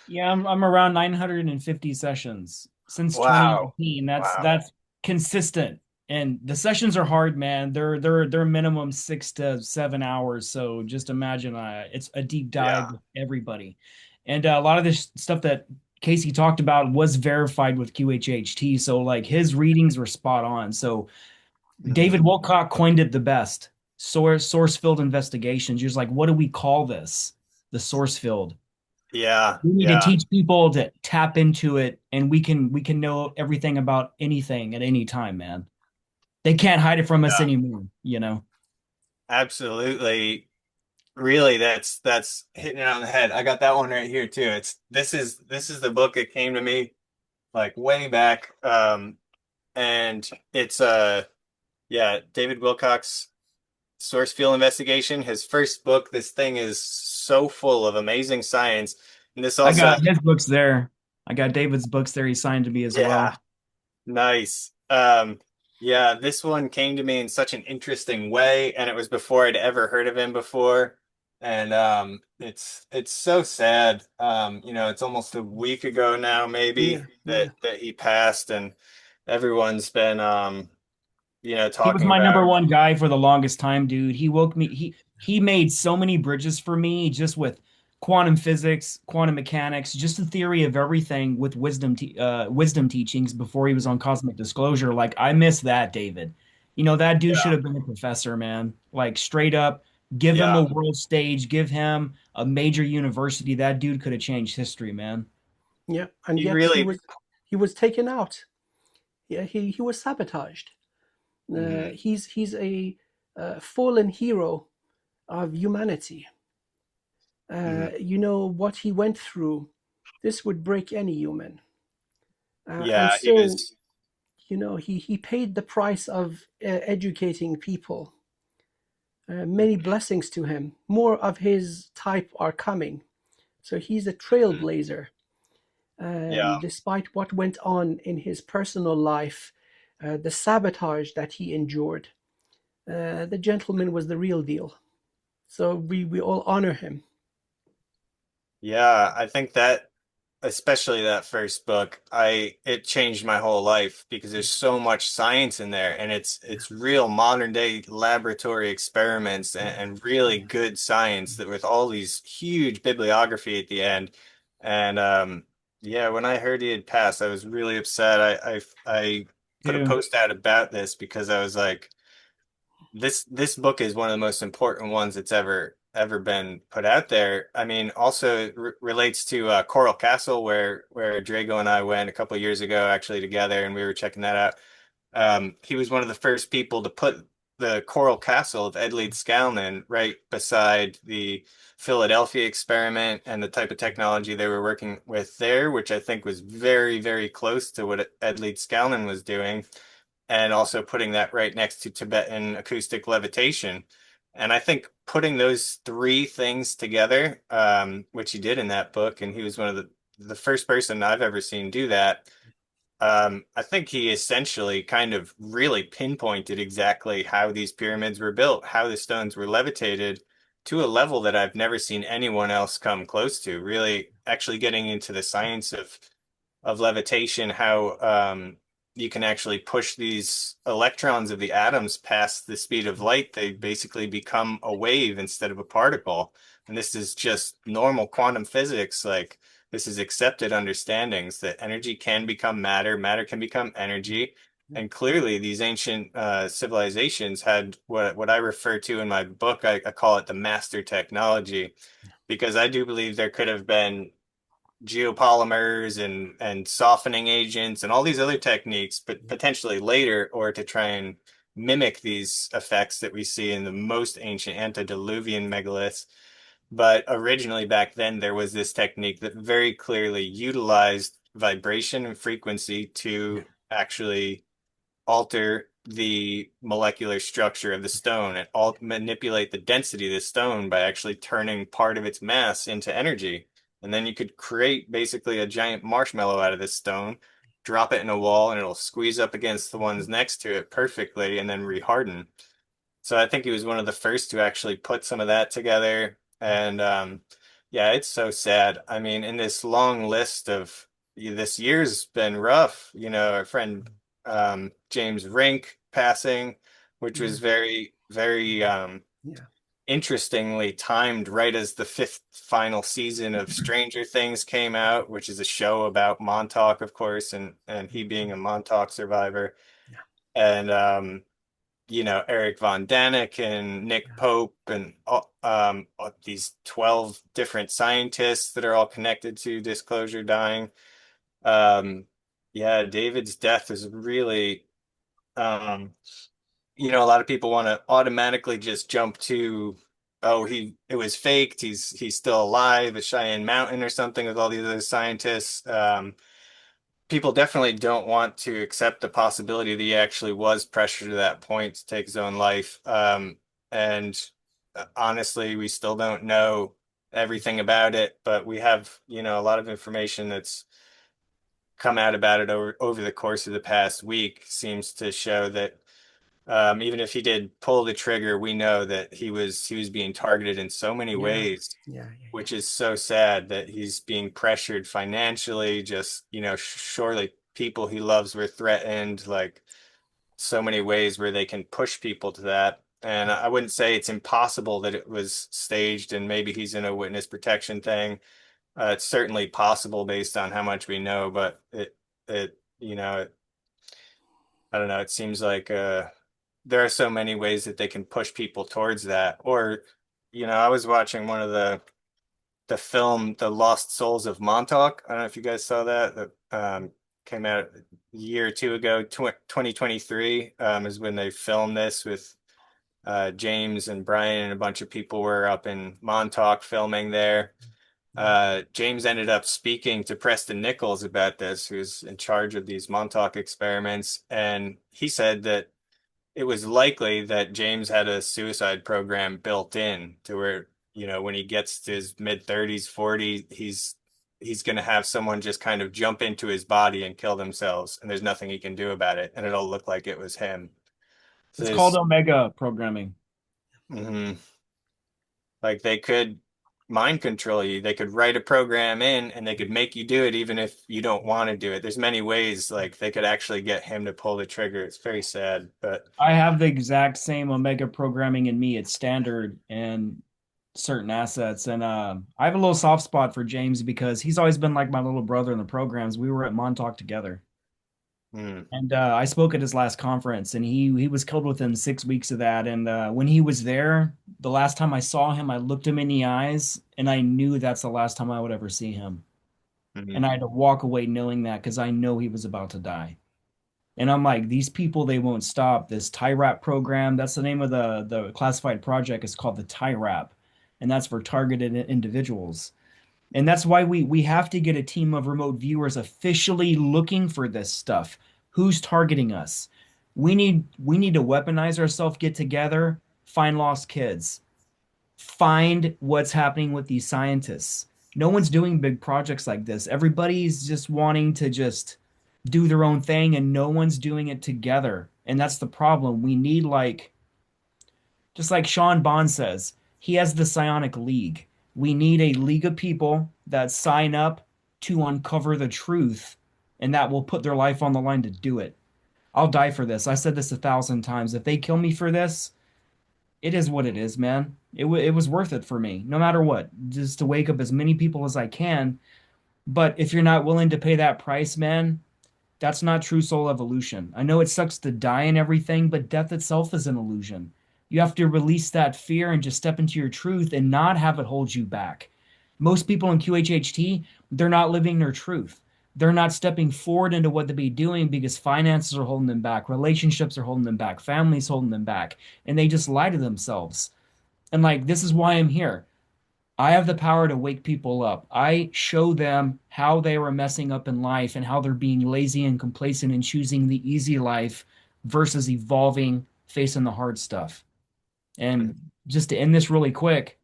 Yeah, I'm around 950 sessions since
Wow.
2018.
Wow.
That's consistent. And the sessions are hard, man. They're minimum 6 to 7 hours. So just imagine it's a deep dive
Yeah.
with everybody. And a lot of this stuff that Casey talked about was verified with QHHT. So like his readings were spot on. So
Mhm.
David Wilcock coined it the best. Source field investigations. You're just like, what do we call this? The source field.
Yeah,
We need to
yeah,
teach people to tap into it, and we can know everything about anything at any time, man. They can't hide it from us
yeah,
anymore.
absolutely. Really, that's hitting it on the head. I got that one right here too. This is the book that came to me like way back. And it's yeah, David Wilcock's Source Field Investigation, his first book. This thing is so full of amazing science. And this
I
also,
got his books there. I got David's books there. He signed to me as well.
yeah, nice. Yeah, this one came to me in such an interesting way, and it was before I'd ever heard of him before. And it's so sad. It's almost a week ago now, maybe
Yeah, yeah.
that he passed, and everyone's been
He was
talking
my number
about.
one guy for the longest time, dude. He woke me. He made so many bridges for me just with quantum physics, quantum mechanics, just the theory of everything with wisdom teachings before he was on Cosmic Disclosure. Like I miss that, David. That dude should
Yeah,
have been a professor, man. Like straight up, give him a
yeah,
world stage, give him a major university. That dude could have changed history, man.
Yeah, and
he
yet
really.
he was taken out. Yeah, he was sabotaged.
Mhm.
He's a fallen hero of humanity.
Mhm.
You know what he went through. This would break any human. And
Yeah, he
so,
was.
he paid the price of educating people. Many blessings to him. More of his type are coming. So he's a
Mhm.
trailblazer.
Yeah.
Despite what went on in his personal life, the sabotage that he endured, the gentleman was the real deal. So we all honor him.
Yeah, I think that especially that first book, it changed my whole life because there's so much science in there and it's real modern day laboratory experiments and really good science that with all these huge bibliography at the end. And yeah, when I heard he had passed, I was really upset. I put a
Dude.
post out about this because I was like, this book is one of the most important ones that's ever ever been put out there. I mean, also it relates to Coral Castle, where Drago and I went a couple of years ago, actually together, and we were checking that out. He was one of the first people to put the Coral Castle of Edleed Skalnin right beside the Philadelphia experiment and the type of technology they were working with there, which I think was very, very close to what Edleed Skalnin was doing, and also putting that right next to Tibetan acoustic levitation. And I think putting those three things together, which he did in that book, and he was one of the first person I've ever seen do that. I think he essentially kind of really pinpointed exactly how these pyramids were built, how the stones were levitated to a level that I've never seen anyone else come close to. Really, actually getting into the science of levitation, how you can actually push these electrons of the atoms past the speed of light. They basically become a wave instead of a particle. And this is just normal quantum physics. Like, this is accepted understandings that energy can become matter, matter can become energy. And clearly, these ancient civilizations had what I refer to in my book, I call it the master technology, because I do believe there could have been geopolymers and softening agents and all these other techniques, but potentially later, or to try and mimic these effects that we see in the most ancient antediluvian megaliths. But originally back then, there was this technique that very clearly utilized vibration and frequency to actually alter the molecular structure of the stone and manipulate the density of the stone by actually turning part of its mass into energy. And then you could create basically a giant marshmallow out of this stone, drop it in a wall, and it'll squeeze up against the ones next to it perfectly and then reharden. So I think he was one of the first to actually put some of that together. And yeah, it's so sad. I mean, in this long list of this year's been rough. You know, our friend James Rink passing, which was very, very
Yeah.
interestingly timed right as the fifth final season of Stranger Things came out, which is a show about Montauk, of course, and he being a Montauk survivor.
Yeah.
And you know, Eric Von Daniken and Nick
Yeah.
Pope and these 12 different scientists that are all connected to Disclosure dying. Um, yeah, David's death is really, um, you know, a lot of people want to automatically just jump to, oh, it was faked. He's still alive at Cheyenne Mountain or something with all these other scientists. People definitely don't want to accept the possibility that he actually was pressured to that point to take his own life. And honestly, we still don't know everything about it, but we have, you know, a lot of information that's come out about it over the course of the past week seems to show that even if he did pull the trigger, we know that he was being targeted in so many
Yeah.
ways,
Yeah.
which is so sad that he's being pressured financially. Just, you know, surely people he loves were threatened, like so many ways where they can push people to that. And I wouldn't say it's impossible that it was staged and maybe he's in a witness protection thing. It's certainly possible based on how much we know, but you know, I don't know. It seems like there are so many ways that they can push people towards that. Or, you know, I was watching one of the film The Lost Souls of Montauk. I don't know if you guys saw that. That came out a year or two ago. 2023 is when they filmed this with James and Brian and a bunch of people were up in Montauk filming there. James ended up speaking to Preston Nichols about this, who's in charge of these Montauk experiments, and he said that it was likely that James had a suicide program built in to where, you know, when he gets to his mid 30s, 40, he's going to have someone just kind of jump into his body and kill themselves, and there's nothing he can do about it, and it'll look like it was him. So
It's called
there's,
Omega programming.
mhm. Like they could mind control you. They could write a program in and they could make you do it even if you don't want to do it. There's many ways like they could actually get him to pull the trigger. It's very sad, but
I have the exact same Omega programming in me. It's standard and certain assets. And I have a little soft spot for James because he's always been like my little brother in the programs. We were at Montauk together.
mm,
And I spoke at his last conference, and he was killed within 6 weeks of that. And when he was there, the last time I saw him, I looked him in the eyes and I knew that's the last time I would ever see him.
Mhm.
And I had to walk away knowing that because I know he was about to die. And I'm like, these people, they won't stop. This TIRAP program, that's the name of the classified project, is called the TIRAP. And that's for targeted individuals. And that's why we have to get a team of remote viewers officially looking for this stuff. Who's targeting us? We need to weaponize ourselves, get together, find lost kids, find what's happening with these scientists. No one's doing big projects like this. Everybody's just wanting to just do their own thing and no one's doing it together. And that's the problem. We need like just like Sean Bond says, he has the Psionic League. We need a league of people that sign up to uncover the truth and that will put their life on the line to do it. I'll die for this. I said this 1,000 times. If they kill me for this, it is what it is, man. It was worth it for me, no matter what, just to wake up as many people as I can. But if you're not willing to pay that price, man, that's not true soul evolution. I know it sucks to die and everything, but death itself is an illusion. You have to release that fear and just step into your truth and not have it hold you back. Most people in QHHT, they're not living their truth. They're not stepping forward into what they be doing because finances are holding them back, relationships are holding them back, families holding them back, and they just lie to themselves. And like, this is why I'm here. I have the power to wake people up. I show them how they were messing up in life and how they're being lazy and complacent and choosing the easy life versus evolving, facing the hard stuff. And just to end this really quick,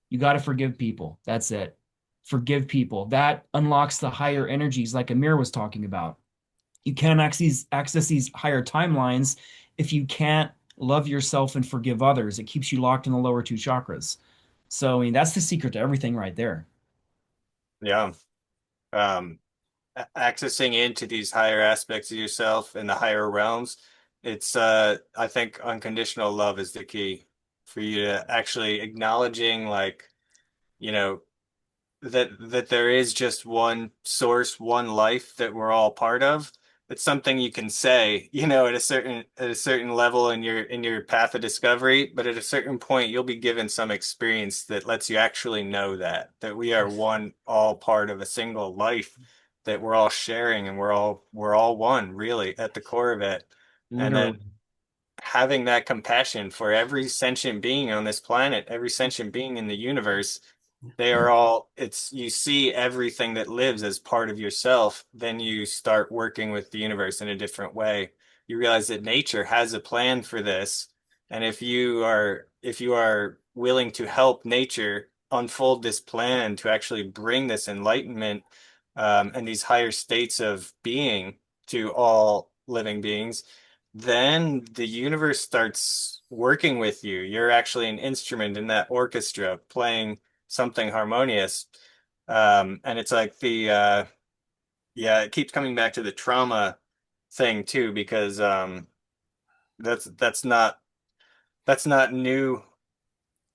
you got to forgive people. That's it. Forgive people. That unlocks the higher energies like Amir was talking about. You can't access these higher timelines if you can't love yourself and forgive others. It keeps you locked in the lower two chakras. So, I mean, that's the secret to everything right there.
Yeah. Um, Accessing into these higher aspects of yourself and the higher realms, it's I think unconditional love is the key for you to actually acknowledging like, you know, that there is just one source, one life that we're all part of. It's something you can say, at a certain level in your path of discovery, but at a certain point you'll be given some experience that lets you actually know that we are
Yes,
one, all part of a single life, that we're all sharing and we're all one really at the core of it. And then
Literally.
having that compassion for every sentient being on this planet, every sentient being in the universe, they are all, it's, you see everything that lives as part of yourself, then you start working with the universe in a different way. You realize that nature has a plan for this. And if you are willing to help nature unfold this plan to actually bring this enlightenment, and these higher states of being to all living beings, then the universe starts working with you. You're actually an instrument in that orchestra playing something harmonious. And it's like yeah, it keeps coming back to the trauma thing too, because that's not that's not new.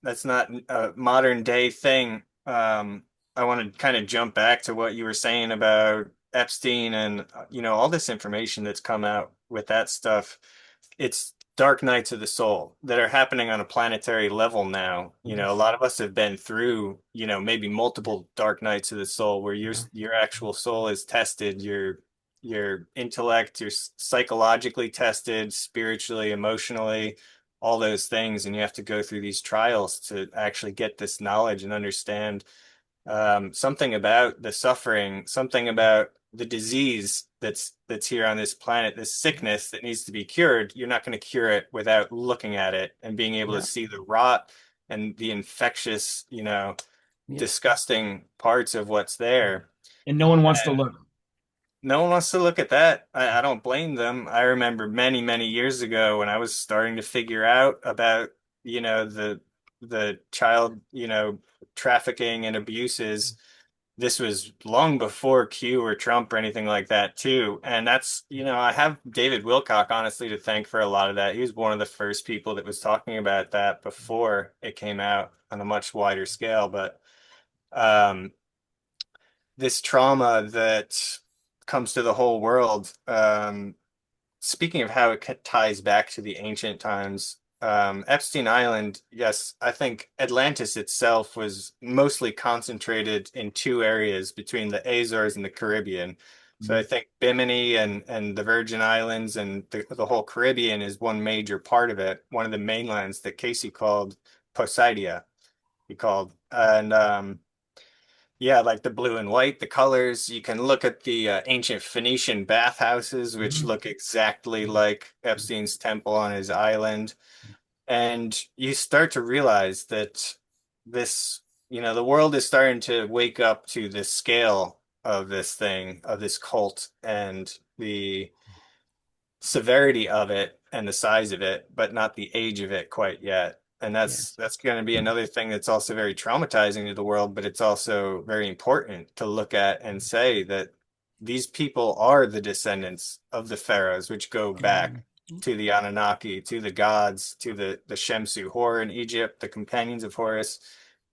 That's not a modern day thing. I want to kind of jump back to what you were saying about Epstein and all this information that's come out with that stuff. It's dark nights of the soul that are happening on a planetary level now. A
yes,
lot of us have been through, maybe multiple dark nights of the soul where
yeah,
your actual soul is tested, your intellect, you're psychologically tested, spiritually, emotionally, all those things, and you have to go through these trials to actually get this knowledge and understand something about the suffering, something about the disease that's here on this planet, this sickness that needs to be cured. You're not going to cure it without looking at it and being able to
yeah,
see the rot and the infectious,
yeah,
disgusting parts of what's there.
And no one wants to look.
No one wants to look at that. I don't blame them. I remember many, many years ago when I was starting to figure out about, the child, trafficking and abuses. This was long before Q or Trump or anything like that too. And that's, I have David Wilcock honestly to thank for a lot of that. He was one of the first people that was talking about that before it came out on a much wider scale. But um this trauma that comes to the whole world. Speaking of how it ties back to the ancient times, Epstein Island, yes, I think Atlantis itself was mostly concentrated in two areas between the Azores and the Caribbean. So I think Bimini and the Virgin Islands and the whole Caribbean is one major part of it. One of the mainlands that Casey called Poseidia, he called. And yeah, like the blue and white, the colors. You can look at the ancient Phoenician bathhouses, which look exactly like Epstein's temple on his island. And you start to realize that this, the world is starting to wake up to the scale of this thing, of this cult, and the severity of it and the size of it, but not the age of it quite yet. And
Yes.
that's going to be another thing that's also very traumatizing to the world, but it's also very important to look at and say that these people are the descendants of the pharaohs, which go back to the Anunnaki, to the gods, to the Shemsu Hor in Egypt, the companions of Horus,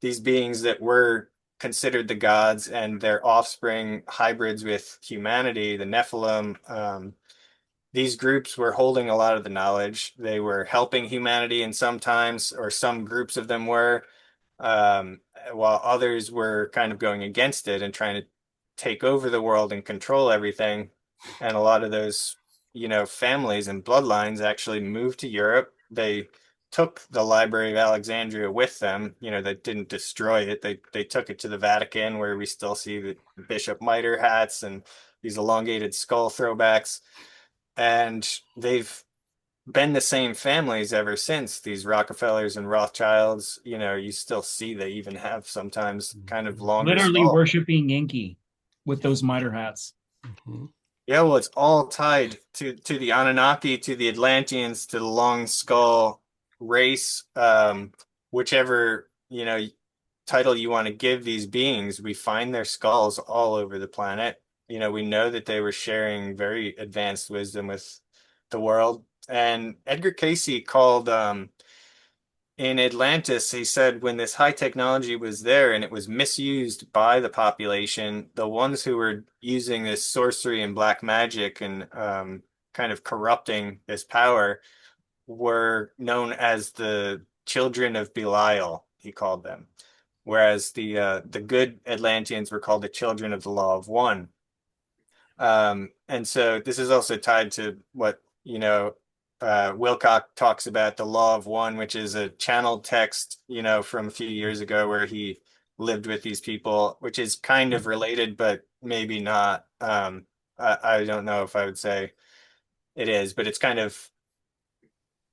these beings that were considered the gods and their offspring hybrids with humanity, the Nephilim. These groups were holding a lot of the knowledge. They were helping humanity, and sometimes, or some groups of them were, um, while others were kind of going against it and trying to take over the world and control everything. And a lot of those, families and bloodlines actually moved to Europe. They took the Library of Alexandria with them. They didn't destroy it. They took it to the Vatican, where we still see the Bishop Mitre hats and these elongated skull throwbacks. And they've been the same families ever since. These Rockefellers and Rothschilds, you still see they even have sometimes kind of longer
Literally
skull.
worshiping Yankee with those miter hats.
Mhm.
Yeah, well, it's all tied to the Anunnaki, to the Atlanteans, to the long skull race. Whichever, title you want to give these beings, we find their skulls all over the planet. We know that they were sharing very advanced wisdom with the world. And Edgar Casey called in Atlantis, he said when this high technology was there and it was misused by the population, the ones who were using this sorcery and black magic and kind of corrupting this power were known as the children of Belial, he called them. Whereas the good Atlanteans were called the children of the Law of One. And so this is also tied to what, Wilcock talks about the Law of One, which is a channeled text, from a few years ago where he lived with these people, which is kind of related, but maybe not. I don't know if I would say it is, but it's kind of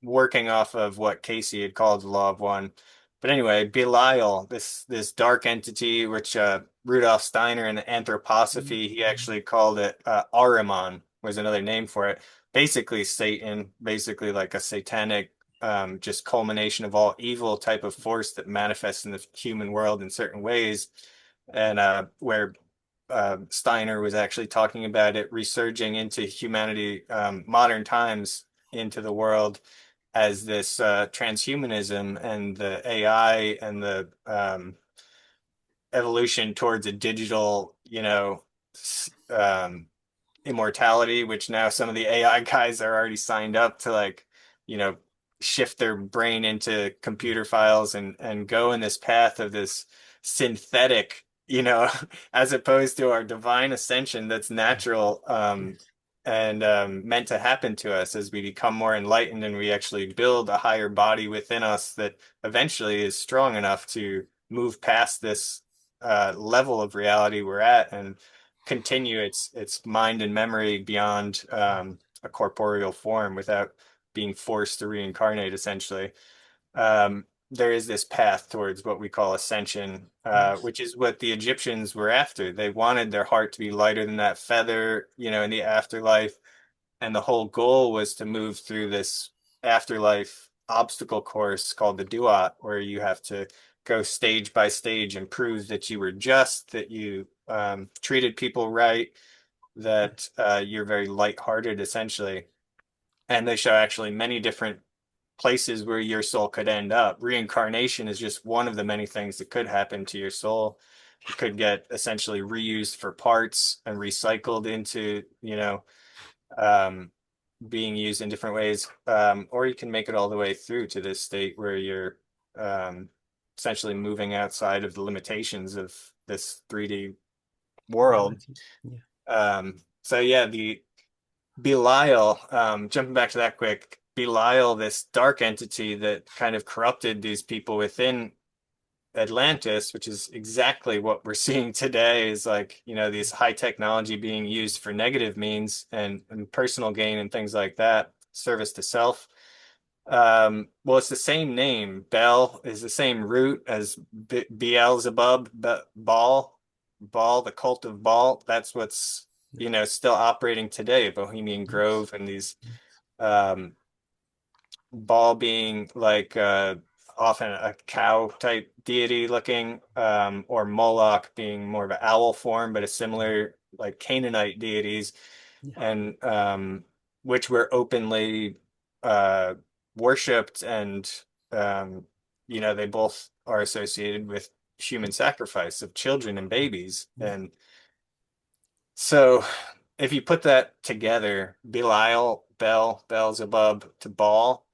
working off of what Casey had called the Law of One. But anyway, Belial, this dark entity, which Rudolf Steiner in the Anthroposophy, he actually called it Ahriman, was another name for it. Basically Satan, basically like a satanic just culmination of all evil type of force that manifests in the human world in certain ways. And where Steiner was actually talking about it resurging into humanity, modern times into the world as this transhumanism and the AI and the evolution towards a digital, immortality, which now some of the AI guys are already signed up to you know, shift their brain into computer files and go in this path of this synthetic, as opposed to our divine ascension that's natural and meant to happen to us as we become more enlightened and we actually build a higher body within us that eventually is strong enough to move past this level of reality we're at and continue its mind and memory beyond a corporeal form without being forced to reincarnate, essentially. There is this path towards what we call ascension, which is what the Egyptians were after. They wanted their heart to be lighter than that feather, in the afterlife. And the whole goal was to move through this afterlife obstacle course called the Duat, where you have to go stage by stage and prove that you were just, that you treated people right, that you're very lighthearted, essentially. And they show actually many different places where your soul could end up. Reincarnation is just one of the many things that could happen to your soul. It could get essentially reused for parts and recycled into, um, being used in different ways, or you can make it all the way through to this state where you're essentially moving outside of the limitations of this 3D world.
Yeah.
So yeah, the Belial, jumping back to that quick, Belial, this dark entity that kind of corrupted these people within Atlantis, which is exactly what we're seeing today, is like, you know, these high technology being used for negative means and personal gain and things like that, service to self. Well, it's the same name. Bel is the same root as Beelzebub, Baal, the cult of Baal. That's what's, you know, still operating today, Bohemian Grove, and these Baal being like often a cow type deity looking, or Moloch being more of an owl form, but a similar like Canaanite deities, and which were openly worshipped, and you know, they both are associated with human sacrifice of children and babies. And so if you put that together, Belial, Beelzebub to Baal,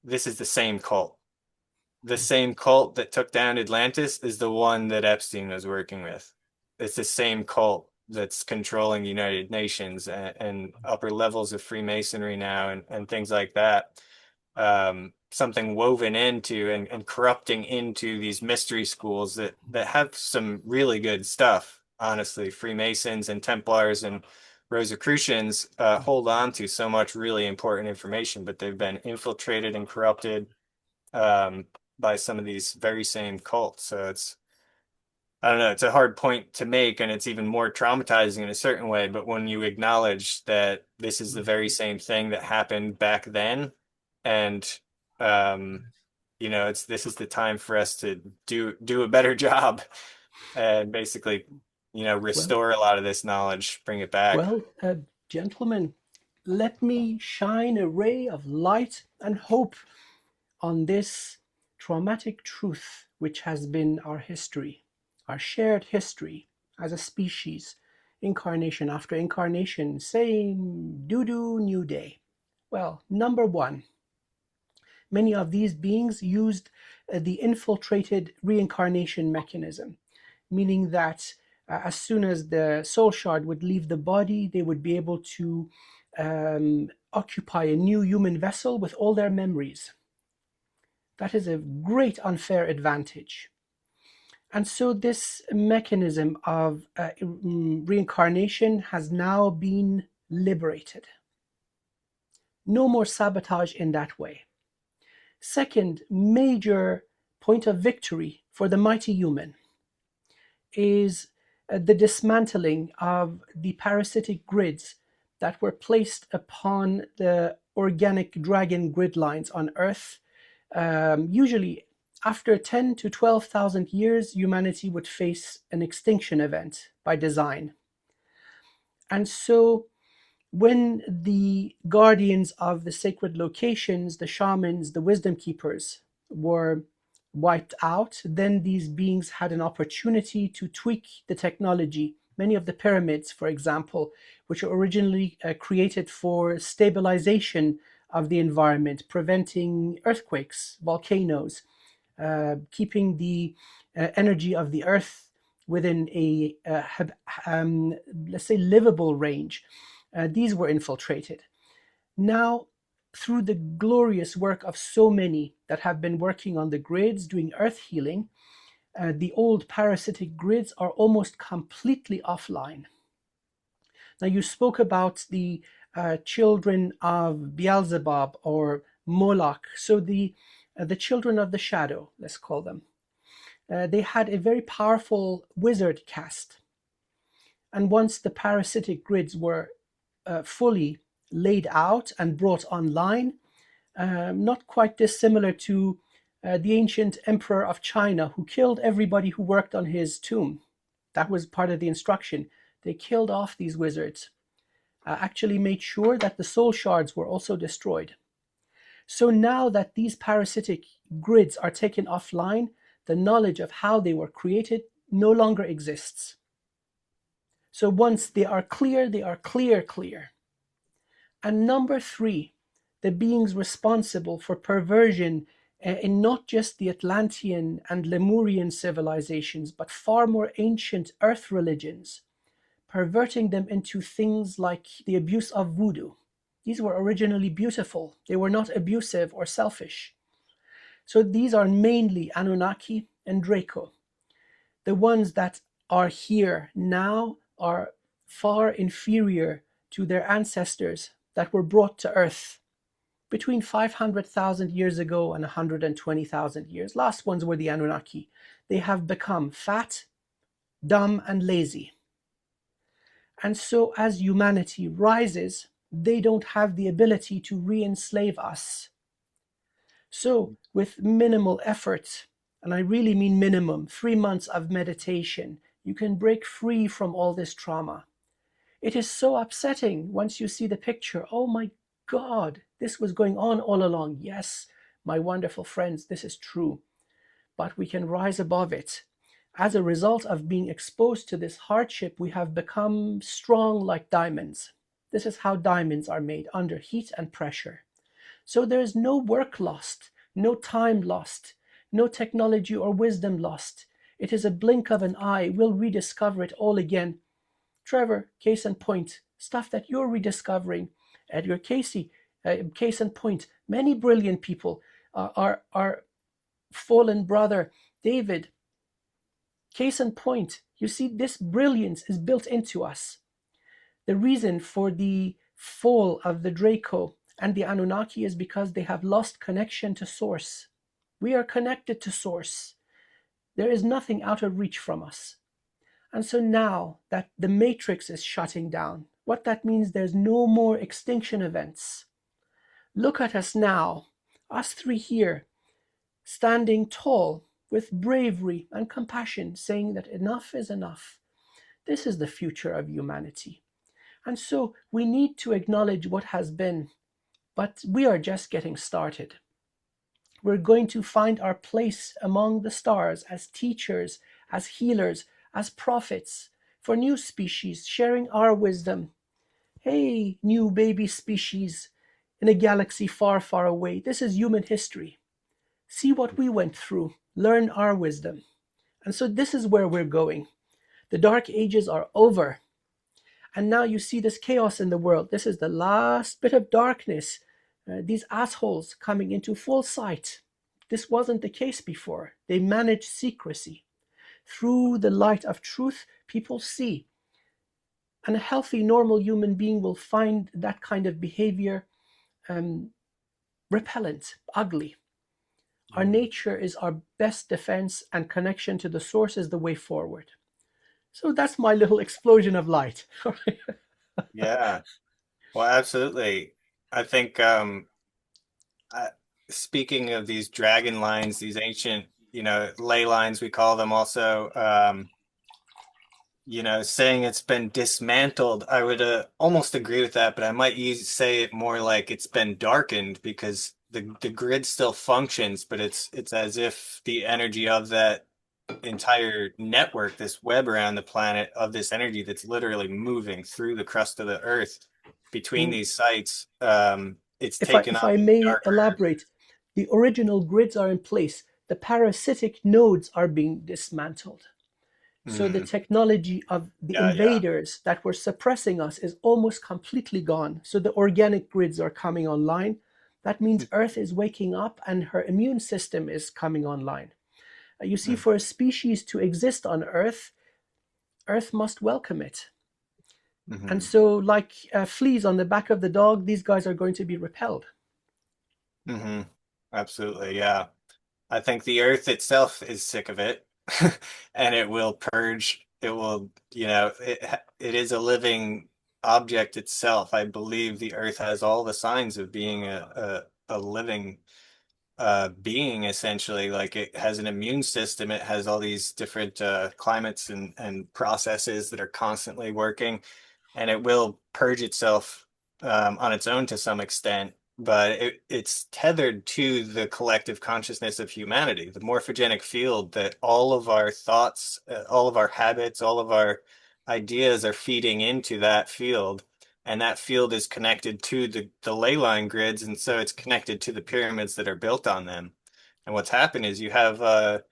this is the same cult. The same cult that took down Atlantis is the one that Epstein was working with. It's the same cult that's controlling the United Nations and upper levels of Freemasonry now, and things like that. Something woven into and corrupting into these mystery schools that have some really good stuff. Honestly, Freemasons and Templars and Rosicrucians hold on to so much really important information, but they've been infiltrated and corrupted by some of these very same cults. So it's, I don't know, it's a hard point to make, and it's even more traumatizing in a certain way. But when you acknowledge that this is the very same thing that happened back then, and you know, this is the time for us to do a better job and basically, you know, restore a lot of this knowledge, bring it back.
Well, gentlemen, let me shine a ray of light and hope on this traumatic truth, which has been our history, our shared history as a species, incarnation after incarnation, same doo-doo, new day. Well, number one, many of these beings used the infiltrated reincarnation mechanism, meaning that as soon as the soul shard would leave the body, they would be able to occupy a new human vessel with all their memories. That is a great unfair advantage. And so this mechanism of reincarnation has now been liberated. No more sabotage in that way. Second major point of victory for the mighty human is the dismantling of the parasitic grids that were placed upon the organic dragon grid lines on Earth. Usually after 10 to 12,000 years, humanity would face an extinction event by design. And so when the guardians of the sacred locations, the shamans, the wisdom keepers, were wiped out, then these beings had an opportunity to tweak the technology. Many of the pyramids, for example, which were originally created for stabilization of the environment, preventing earthquakes, volcanoes, keeping the energy of the earth within a, let's say, livable range. These were infiltrated. Now, through the glorious work of so many that have been working on the grids, doing earth healing, the old parasitic grids are almost completely offline. Now, you spoke about the children of Beelzebub or Moloch, so the children of the shadow, let's call them. They had a very powerful wizard caste. And once the parasitic grids were fully laid out and brought online, not quite dissimilar to the ancient emperor of China, who killed everybody who worked on his tomb. That was part of the instruction. They killed off these wizards, actually made sure that the soul shards were also destroyed. So now that these parasitic grids are taken offline, the knowledge of how they were created no longer exists. So once they are clear, they are clear. And number three, the beings responsible for perversion in not just the Atlantean and Lemurian civilizations, but far more ancient earth religions, perverting them into things like the abuse of voodoo. These were originally beautiful. They were not abusive or selfish. So these are mainly Anunnaki and Draco. The ones that are here now are far inferior to their ancestors that were brought to Earth between 500,000 years ago and 120,000 years. Last ones were the Anunnaki. They have become fat, dumb, and lazy. And so as humanity rises, they don't have the ability to re-enslave us. So with minimal effort, and I really mean minimum, 3 months of meditation, you can break free from all this trauma. It is so upsetting once you see the picture. Oh my God, this was going on all along. Yes, my wonderful friends, this is true. But we can rise above it. As a result of being exposed to this hardship, we have become strong like diamonds. This is how diamonds are made, under heat and pressure. So there is no work lost, no time lost, no technology or wisdom lost. It is a blink of an eye. We'll rediscover it all again. Trevor, case in point, stuff that you're rediscovering. Edgar Casey, case in point. Many brilliant people. Our fallen brother, David, case in point. You see, this brilliance is built into us. The reason for the fall of the Draco and the Anunnaki is because they have lost connection to source. We are connected to source. There is nothing out of reach from us. And so now that the matrix is shutting down, what that means, there's no more extinction events. Look at us now, us three here, standing tall with bravery and compassion, saying that enough is enough. This is the future of humanity. And so we need to acknowledge what has been, but we are just getting started. We're going to find our place among the stars as teachers, as healers, as prophets for new species, sharing our wisdom. Hey, new baby species in a galaxy far, far away. This is human history. See what we went through, learn our wisdom. And so this is where we're going. The dark ages are over. And now you see this chaos in the world. This is the last bit of darkness. These assholes coming into full sight. This wasn't the case before. They managed secrecy. Through the light of truth, people see. And a healthy, normal human being will find that kind of behavior repellent, ugly. Our nature is our best defense, and connection to the source is the way forward. So that's my little explosion of light.
Yeah, well, absolutely. I think speaking of these dragon lines, these ancient, ley lines, we call them also, saying it's been dismantled, I would almost agree with that, but I might say it more like it's been darkened, because the grid still functions, but it's as if the energy of that entire network, this web around the planet of this energy that's literally moving through the crust of the earth between these sites, it's taken
If
on
I may
darker.
elaborate, the original grids are in place. The parasitic nodes are being dismantled. So the technology of the invaders that were suppressing us is almost completely gone. So the organic grids are coming online. That means Earth is waking up and her immune system is coming online. You see, for a species to exist on Earth, Earth must welcome it. And so like fleas on the back of the dog, these guys are going to be repelled.
Absolutely, yeah. I think the Earth itself is sick of it, and it will purge. It will, it is a living object itself. I believe the Earth has all the signs of being a living being, essentially. Like, it has an immune system. It has all these different climates and processes that are constantly working, and it will purge itself on its own to some extent. But it's tethered to the collective consciousness of humanity, the morphogenic field that all of our thoughts, all of our habits, all of our ideas are feeding into that field. and that field is connected to the ley line grids, and so it's connected to the pyramids that are built on them. And what's happened is you have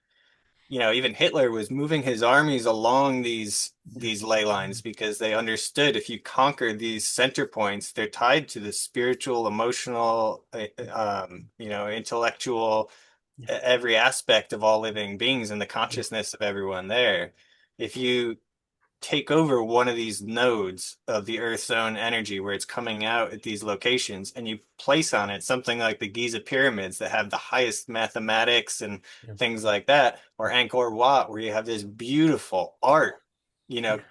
even Hitler was moving his armies along these ley lines because they understood if you conquer these center points, they're tied to the spiritual, emotional, intellectual, every aspect of all living beings and the consciousness of everyone there. If you take over one of these nodes of the Earth's own energy where it's coming out at these locations, and you place on it something like the Giza pyramids that have the highest mathematics and things like that, or Angkor Wat, where you have this beautiful art,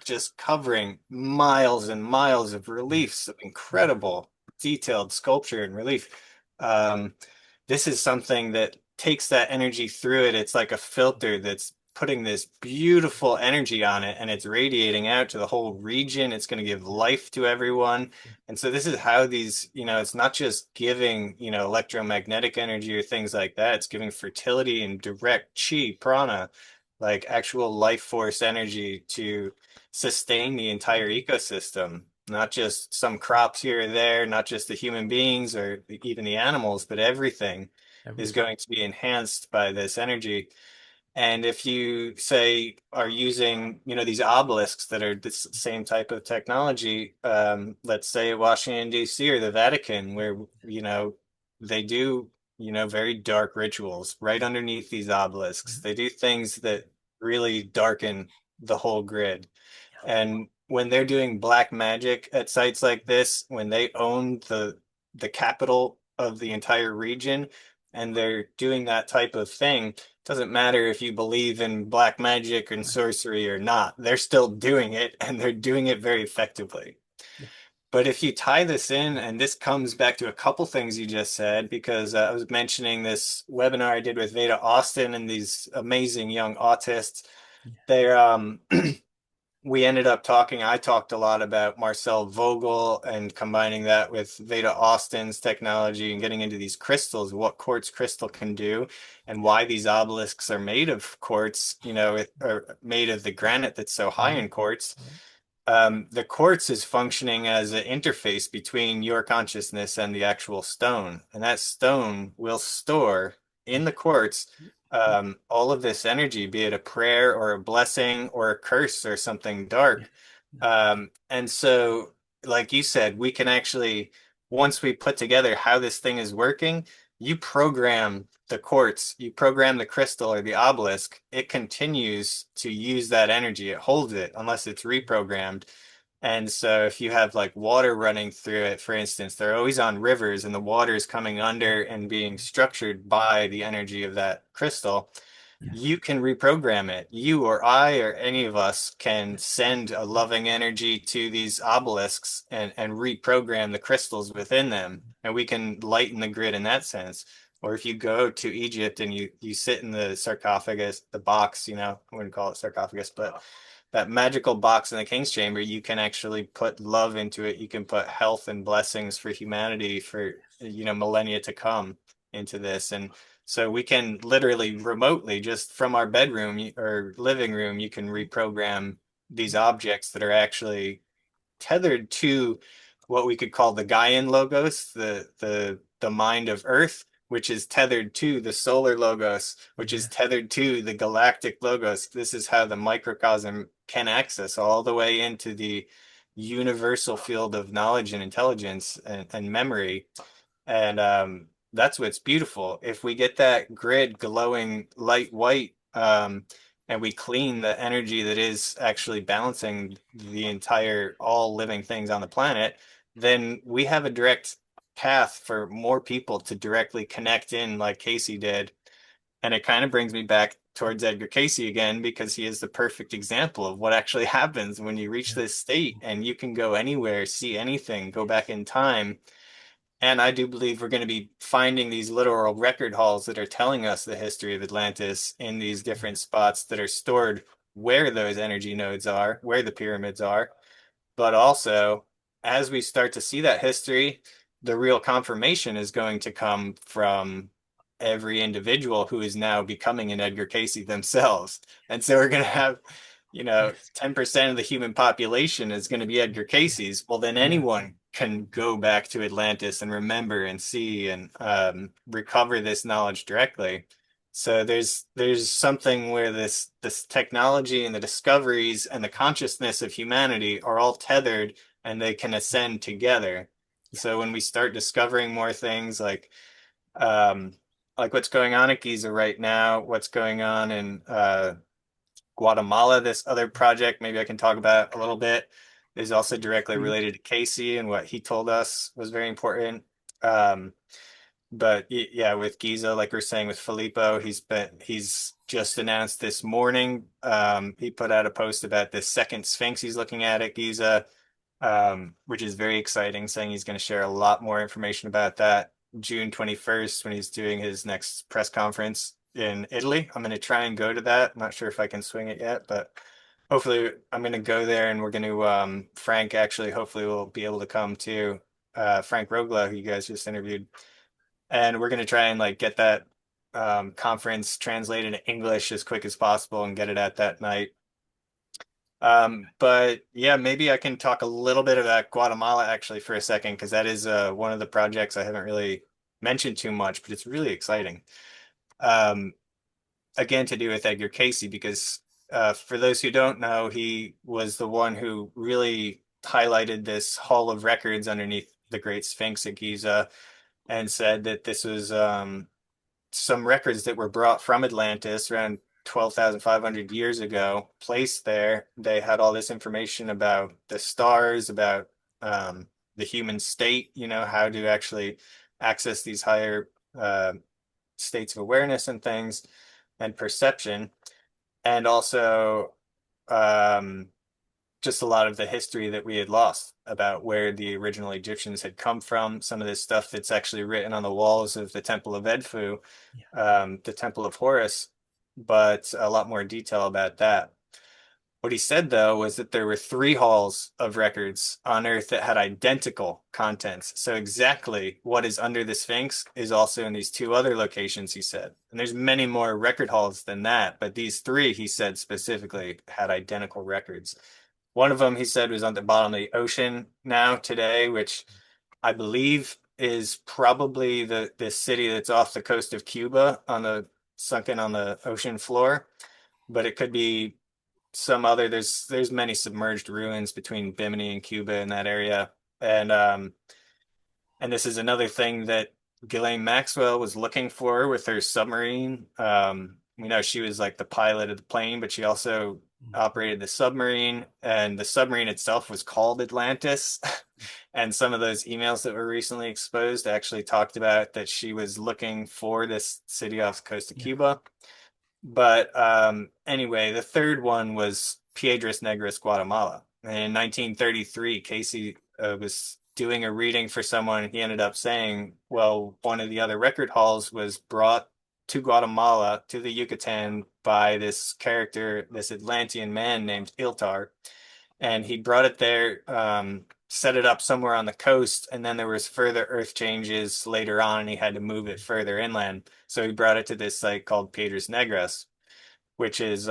just covering miles and miles of reliefs of incredible detailed sculpture and relief. This is something that takes that energy through it. It's like a filter that's putting this beautiful energy on it, and it's radiating out to the whole region. It's going to give life to everyone. And so this is how these, it's not just giving, electromagnetic energy or things like that. It's giving fertility and direct chi, prana, like actual life force energy to sustain the entire ecosystem, not just some crops here or there, not just the human beings or even the animals, but everything is going to be enhanced by this energy. And if you say are using, these obelisks that are the same type of technology, let's say Washington, D.C. or the Vatican, where, they do, very dark rituals right underneath these obelisks. They do things that really darken the whole grid. And when they're doing black magic at sites like this, when they own the capital of the entire region and they're doing that type of thing, doesn't matter if you believe in black magic and sorcery or not, they're still doing it, and they're doing it very effectively. But if you tie this in, and this comes back to a couple things you just said, because I was mentioning this webinar I did with Veda Austin and these amazing young autists. They're we ended up I talked a lot about Marcel Vogel and combining that with Veda Austin's technology and getting into these crystals, what quartz crystal can do, and why these obelisks are made of quartz, or made of the granite that's so high in quartz. The quartz is functioning as an interface between your consciousness and the actual stone. And that stone will store in the quartz all of this energy, be it a prayer or a blessing or a curse or something dark. And so, like you said, we can actually, once we put together how this thing is working, you program the quartz, you program the crystal or the obelisk, it continues to use that energy. It holds it unless it's reprogrammed. And so if you have like water running through it, for instance, they're always on rivers and the water is coming under and being structured by the energy of that crystal. You can reprogram it. You or I or any of us can send a loving energy to these obelisks and reprogram the crystals within them. And we can lighten the grid in that sense. Or if you go to Egypt and you sit in the sarcophagus, the box, I wouldn't call it sarcophagus, but that magical box in the King's Chamber, you can actually put love into it. You can put health and blessings for humanity for, millennia to come into this. And so we can literally remotely, just from our bedroom or living room, you can reprogram these objects that are actually tethered to what we could call the Gaian logos, the mind of Earth, which is tethered to the solar logos, which is tethered to the galactic logos. This is how the microcosm can access all the way into the universal field of knowledge and intelligence and memory. And that's what's beautiful. If we get that grid glowing light white, and we clean the energy that is actually balancing the entire all living things on the planet, then we have a direct path for more people to directly connect in like Casey did. And it kind of brings me back towards Edgar Cayce again, because he is the perfect example of what actually happens when you reach this state and you can go anywhere, see anything, go back in time. And I do believe we're going to be finding these literal record halls that are telling us the history of Atlantis in these different spots that are stored where those energy nodes are, where the pyramids are. But also, as we start to see that history, the real confirmation is going to come from every individual who is now becoming an Edgar Cayce themselves. And so we're going to have you know,
Yes.
10% of the human population is going to be Edgar
Yeah.
Cayce's, well, then
Yeah.
anyone can go back to Atlantis and remember and see and recover this knowledge directly. So there's something where this technology and the discoveries and the consciousness of humanity are all tethered and they can ascend together.
Yeah.
So when we start discovering more things um, like what's going on at Giza right now, what's going on in Guatemala, this other project, maybe I can talk about a little bit, is also directly
Please.
related to Casey, and what he told us was very important. Um, but yeah, with Giza, like we're saying with Filippo, he's just announced this morning. He put out a post about this second Sphinx he's looking at Giza, which is very exciting, saying he's going to share a lot more information about that June 21st when he's doing his next press conference in Italy. I'm going to try and go to that. I'm not sure if I can swing it yet, but hopefully I'm going to go there, and we're going to, Frank actually hopefully will be able to come too. Frank Rogla, who you guys just interviewed. And we're going to try and like get that conference translated into English as quick as possible and get it at that night. But yeah, maybe I can talk a little bit about Guatemala actually for a second, because that is one of the projects I haven't really mentioned too much, but it's really exciting. Um, Again, to do with Edgar Cayce, because for those who don't know, he was the one who really highlighted this hall of records underneath the Great Sphinx at Giza and said that this was some records that were brought from Atlantis around 12,500 years ago, placed there. They had all this information about the stars, about the human state, you know, how to actually access these higher states of awareness and things and perception. And also um, just a lot of the history that we had lost about where the original Egyptians had come from, some of this stuff that's actually written on the walls of the Temple of Edfu,
Yeah.
the Temple of Horus, but a lot more detail about that. What he said, though, was that there were three halls of records on Earth that had identical contents. So exactly what is under the Sphinx is also in these two other locations, he said. And there's many more record halls than that, but these three, he said specifically, had identical records. One of them, he said, was on the bottom of the ocean now today, which I believe is probably the city that's off the coast of Cuba on the sunken on the ocean floor. But it could be some other, there's many submerged ruins between Bimini and Cuba in that area. And this is another thing that Ghislaine Maxwell was looking for with her submarine. We know she was like the pilot of the plane, but she also operated the submarine, and the submarine itself was called Atlantis. And some of those emails that were recently exposed actually talked about that she was looking for this city off the coast of
Yeah.
Cuba. But anyway, the third one was Piedras Negras, Guatemala. And in 1933, Casey was doing a reading for someone. He ended up saying, well, one of the other record halls was brought to Guatemala, to the Yucatan, by this character, this Atlantean man named Iltar. And he brought it there, set it up somewhere on the coast, and then there was further earth changes later on, and he had to move it further inland. So he brought it to this site called Piedras Negras, which is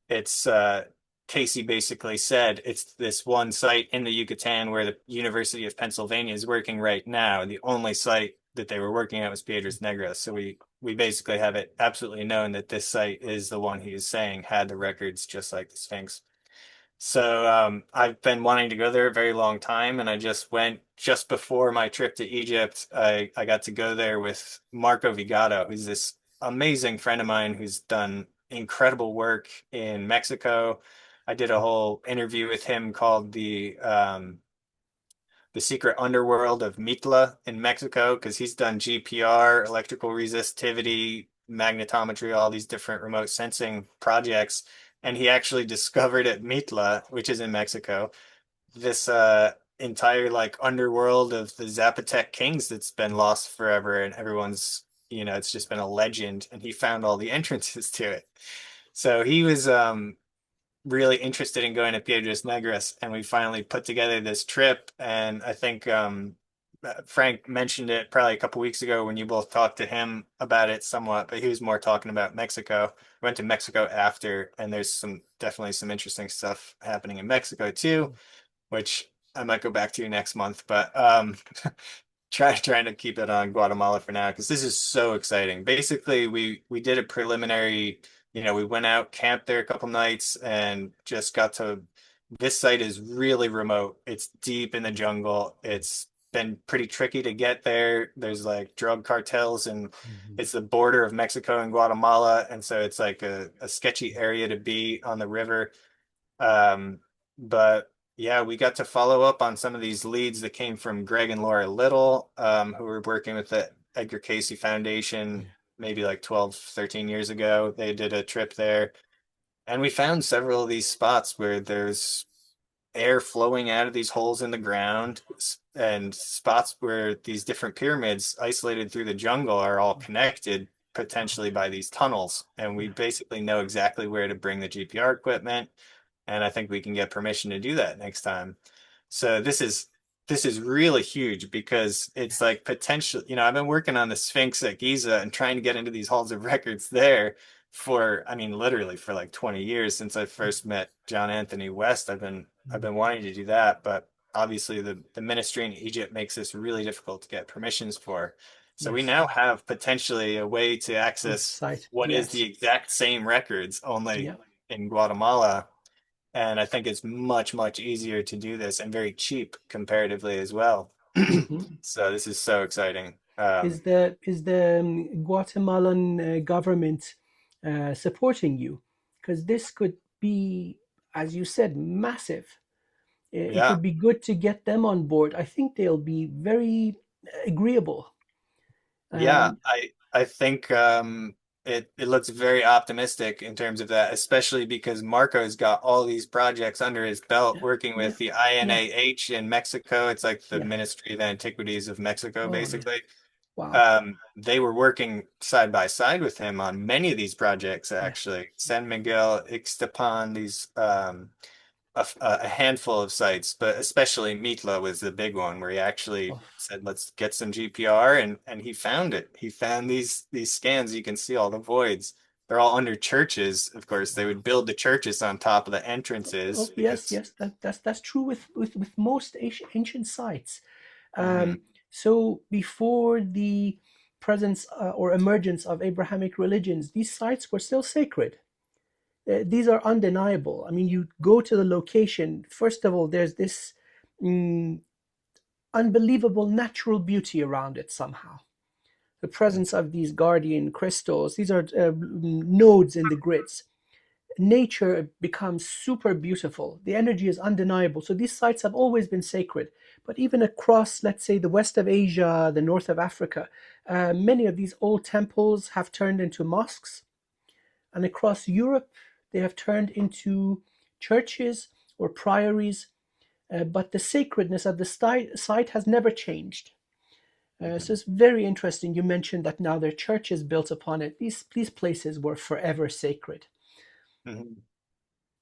it's Casey basically said it's this one site in the Yucatan where the University of Pennsylvania is working right now. The only site that they were working at was Piedras Negras. So we basically have it absolutely known that this site is the one he is saying had the records just like the Sphinx. So I've been wanting to go there a very long time, and I just went just before my trip to Egypt. I got to go there with Marco Vigado, who's this amazing friend of mine who's done incredible work in Mexico. I did a whole interview with him called the Secret Underworld of Mitla in Mexico, because he's done GPR, electrical resistivity, magnetometry, all these different remote sensing projects. And he actually discovered at Mitla, which is in Mexico, this entire like underworld of the Zapotec kings that's been lost forever, and everyone's, you know, it's just been a legend. And he found all the entrances to it. So he was really interested in going to Piedras Negras, and we finally put together this trip. And I think Frank mentioned it probably a couple weeks ago when you both talked to him about it somewhat, but he was more talking about Mexico. Went to Mexico after, and there's definitely some interesting stuff happening in Mexico too, which I might go back to next month. But trying to keep it on Guatemala for now because this is so exciting. Basically, we did a preliminary, we went out, camped there a couple nights, and just got to. This site is really remote. It's deep in the jungle. It's been pretty tricky to get there. There's like drug cartels, and
Mhm.
it's the border of Mexico and Guatemala, and so it's like a sketchy area to be on the river. Um, but yeah, we got to follow up on some of these leads that came from Greg and Laura Little, who were working with the Edgar Cayce Foundation
Yeah.
maybe like 12, 13 years ago. They did a trip there. And we found several of these spots where there's air flowing out of these holes in the ground and spots where these different pyramids isolated through the jungle are all connected potentially by these tunnels. And we
Yeah.
basically know exactly where to bring the GPR equipment, and I think we can get permission to do that next time. So this is really huge because it's like potential, I've been working on the Sphinx at Giza and trying to get into these halls of records there for, I mean, literally for like 20 years since I first met John Anthony West. I've been wanting to do that, but obviously the ministry in Egypt makes this really difficult to get permissions for. So we
Yes.
now have potentially a way to
On
access
site.
what is the
Yes.
exact same records, only
Yeah.
in Guatemala. And I think it's much, much easier to do this and very cheap comparatively as well.
Hmm.
So this is so exciting.
Is the Guatemalan government supporting you? Because this could be, as you said, massive. It
Yeah,
would be good to get them on board. I think they'll be very agreeable.
yeah.
Um,
I think it looks very optimistic in terms of that, especially because Marco's got all these projects under his belt
yeah,
working
yeah,
with the
yeah,
INAH in Mexico. It's like the
yeah.
Ministry of Antiquities of Mexico,
Oh, yeah.
basically.
Wow.
They were working side by side with him on many of these projects,
Yeah.
actually. San Miguel, Ixtapan, a handful of sites, but especially Mitla was the big one where he actually
Oh,
said, "Let's get some GPR," and he found it. He found these scans. You can see all the voids. They're all under churches. Of course, they
wow.
would build the churches on top of the
Oh,
entrances
yes,
because.
yes. That's true with most ancient sites.
Mhm.
Um, so before the presence or emergence of Abrahamic religions, these sites were still sacred. These are undeniable. I mean, you go to the location. First of all, there's this mm, unbelievable natural beauty around it somehow. The presence of these guardian crystals, these are nodes in the grids. Nature becomes super beautiful. The energy is undeniable. So these sites have always been sacred. But even across, let's say, the west of Asia, the north of Africa, many of these old temples have turned into mosques. And across Europe, they have turned into churches or priories. But the sacredness of the site has never changed. So
Mhm.
it's very interesting. You mentioned that now there are churches built upon it. These places were forever sacred.
Mhm.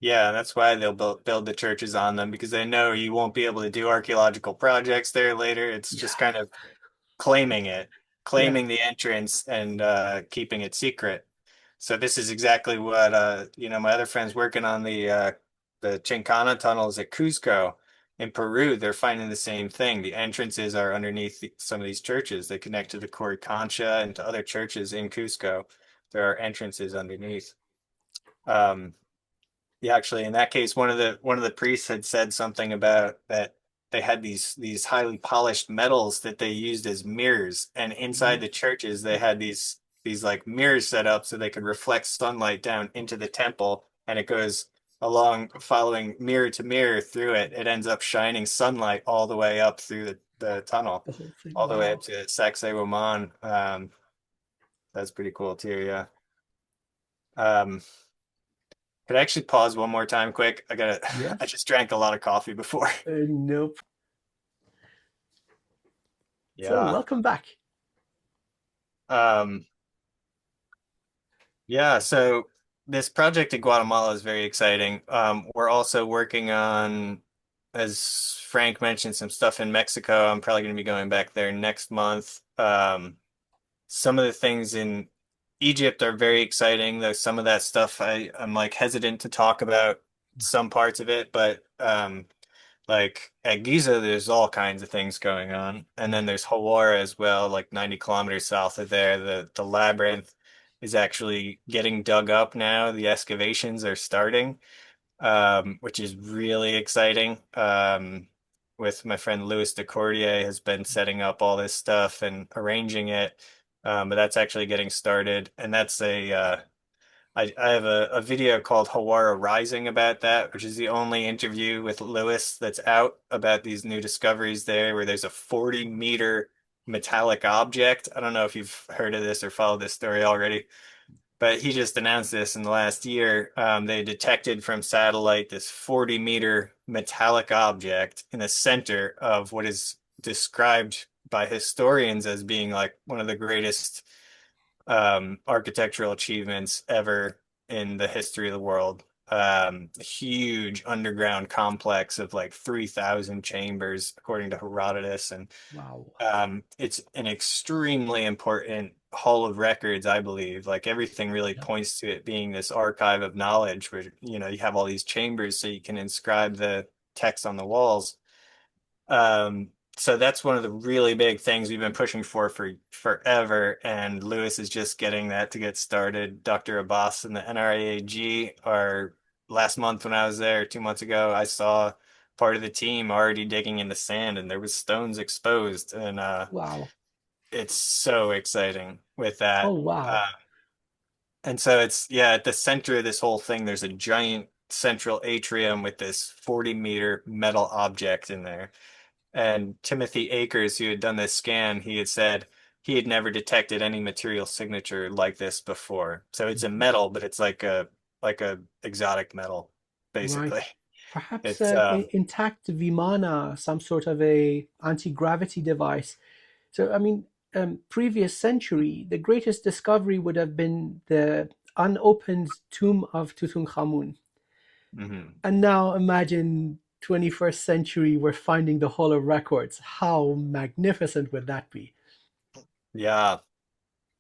Yeah, that's why they'll build the churches on them because they know you won't be able to do archaeological projects there later. It's
Yeah,
just kind of claiming it,
yeah.
claiming the entrance and keeping it secret. So this is exactly what my other friends working on the Chincana tunnels at Cusco in Peru, they're finding the same thing. The entrances are underneath some of these churches. They connect to the Coricancha and to other churches in Cusco. There are entrances underneath. Um, yeah, actually, in that case, one of the priests had said something about that they had these highly polished metals that they used as mirrors, and inside
Mhm.
the churches they had these like mirrors set up so they could reflect sunlight down into the temple, and it goes along following mirror to mirror through it. It ends up shining sunlight all the way up through the tunnel,
The whole thing.
all the way up
Wow.
to Sacsayhuaman. That's pretty cool too, yeah. Um, Could I actually pause one more time quick? I
Yes.
just drank a lot of coffee before.
Nope. So
Yeah.
welcome back.
Um, yeah, so this project in Guatemala is very exciting. We're also working on as Frank mentioned, some stuff in Mexico. I'm probably going to be going back there next month. Some of the things in Egypt are very exciting, though some of that stuff I'm like hesitant to talk about some parts of it, but like at Giza, there's all kinds of things going on. And then there's Hawara as well, like 90 kilometers south of there. The labyrinth is actually getting dug up now. The excavations are starting, which is really exciting. With my friend Louis Decordier has been setting up all this stuff and arranging it. But that's actually getting started. And that's I have a video called Hawara Rising about that, which is the only interview with Lewis that's out about these new discoveries there, where there's a 40-meter metallic object. I don't know if you've heard of this or followed this story already, but he just announced this in the last year. They detected from satellite this 40-meter metallic object in the center of what is described by historians as being like one of the greatest architectural achievements ever in the history of the world. A huge underground complex of like 3,000 chambers, according to Herodotus. And
Wow.
it's an extremely important hall of records, I believe. Like everything really
Yeah.
points to it being this archive of knowledge where, you have all these chambers so you can inscribe the text on the walls. Um, so that's one of the really big things we've been pushing for forever, and Lewis is just getting that to get started. Dr. Abbas and the NRAAG are last month when I was there, 2 months ago, I saw part of the team already digging in the sand and there was stones exposed, and
Wow.
it's so exciting with
Oh,
that.
wow.
And so it's yeah, at the center of this whole thing, there's a giant central atrium with this 40-meter metal object in there. And Timothy Akers, who had done this scan, he had said he had never detected any material signature like this before. So it's a
Mhm.
metal, but it's like a exotic metal,
Right.
basically.
Perhaps
It's
intact Vimana, some sort of a anti-gravity device. So, I mean, previous century, the greatest discovery would have been the unopened tomb of Tutankhamun.
mhm.
And now imagine 21st century, we're finding the Hall of Records. How magnificent would that be?
Yeah.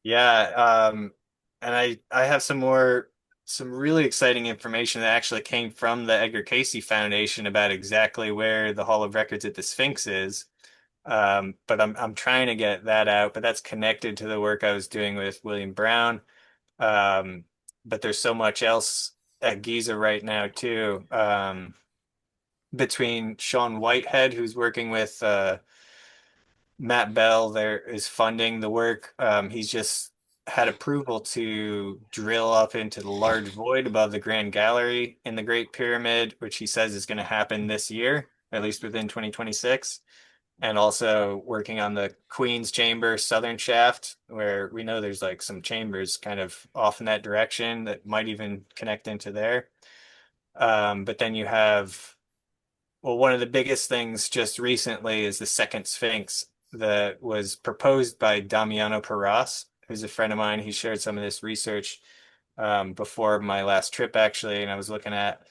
Yeah, and I have some really exciting information that actually came from the Edgar Cayce Foundation about exactly where the Hall of Records at the Sphinx is. But I'm trying to get that out, but that's connected to the work I was doing with William Brown. Um, but there's so much else at Giza right now too. Between Sean Whitehead, who's working with Matt Bell, there is funding the work. He's just had approval to drill up into the large void above the Grand Gallery in the Great Pyramid, which he says is going to happen this year, at least within 2026. And also working on the Queen's Chamber southern shaft, where we know there's like some chambers kind of off in that direction that might even connect into there. But then you have, well, one of the biggest things just recently is the second Sphinx that was proposed by Damiano Perras, who's a friend of mine. He shared some of this research before my last trip, actually, and I was looking at.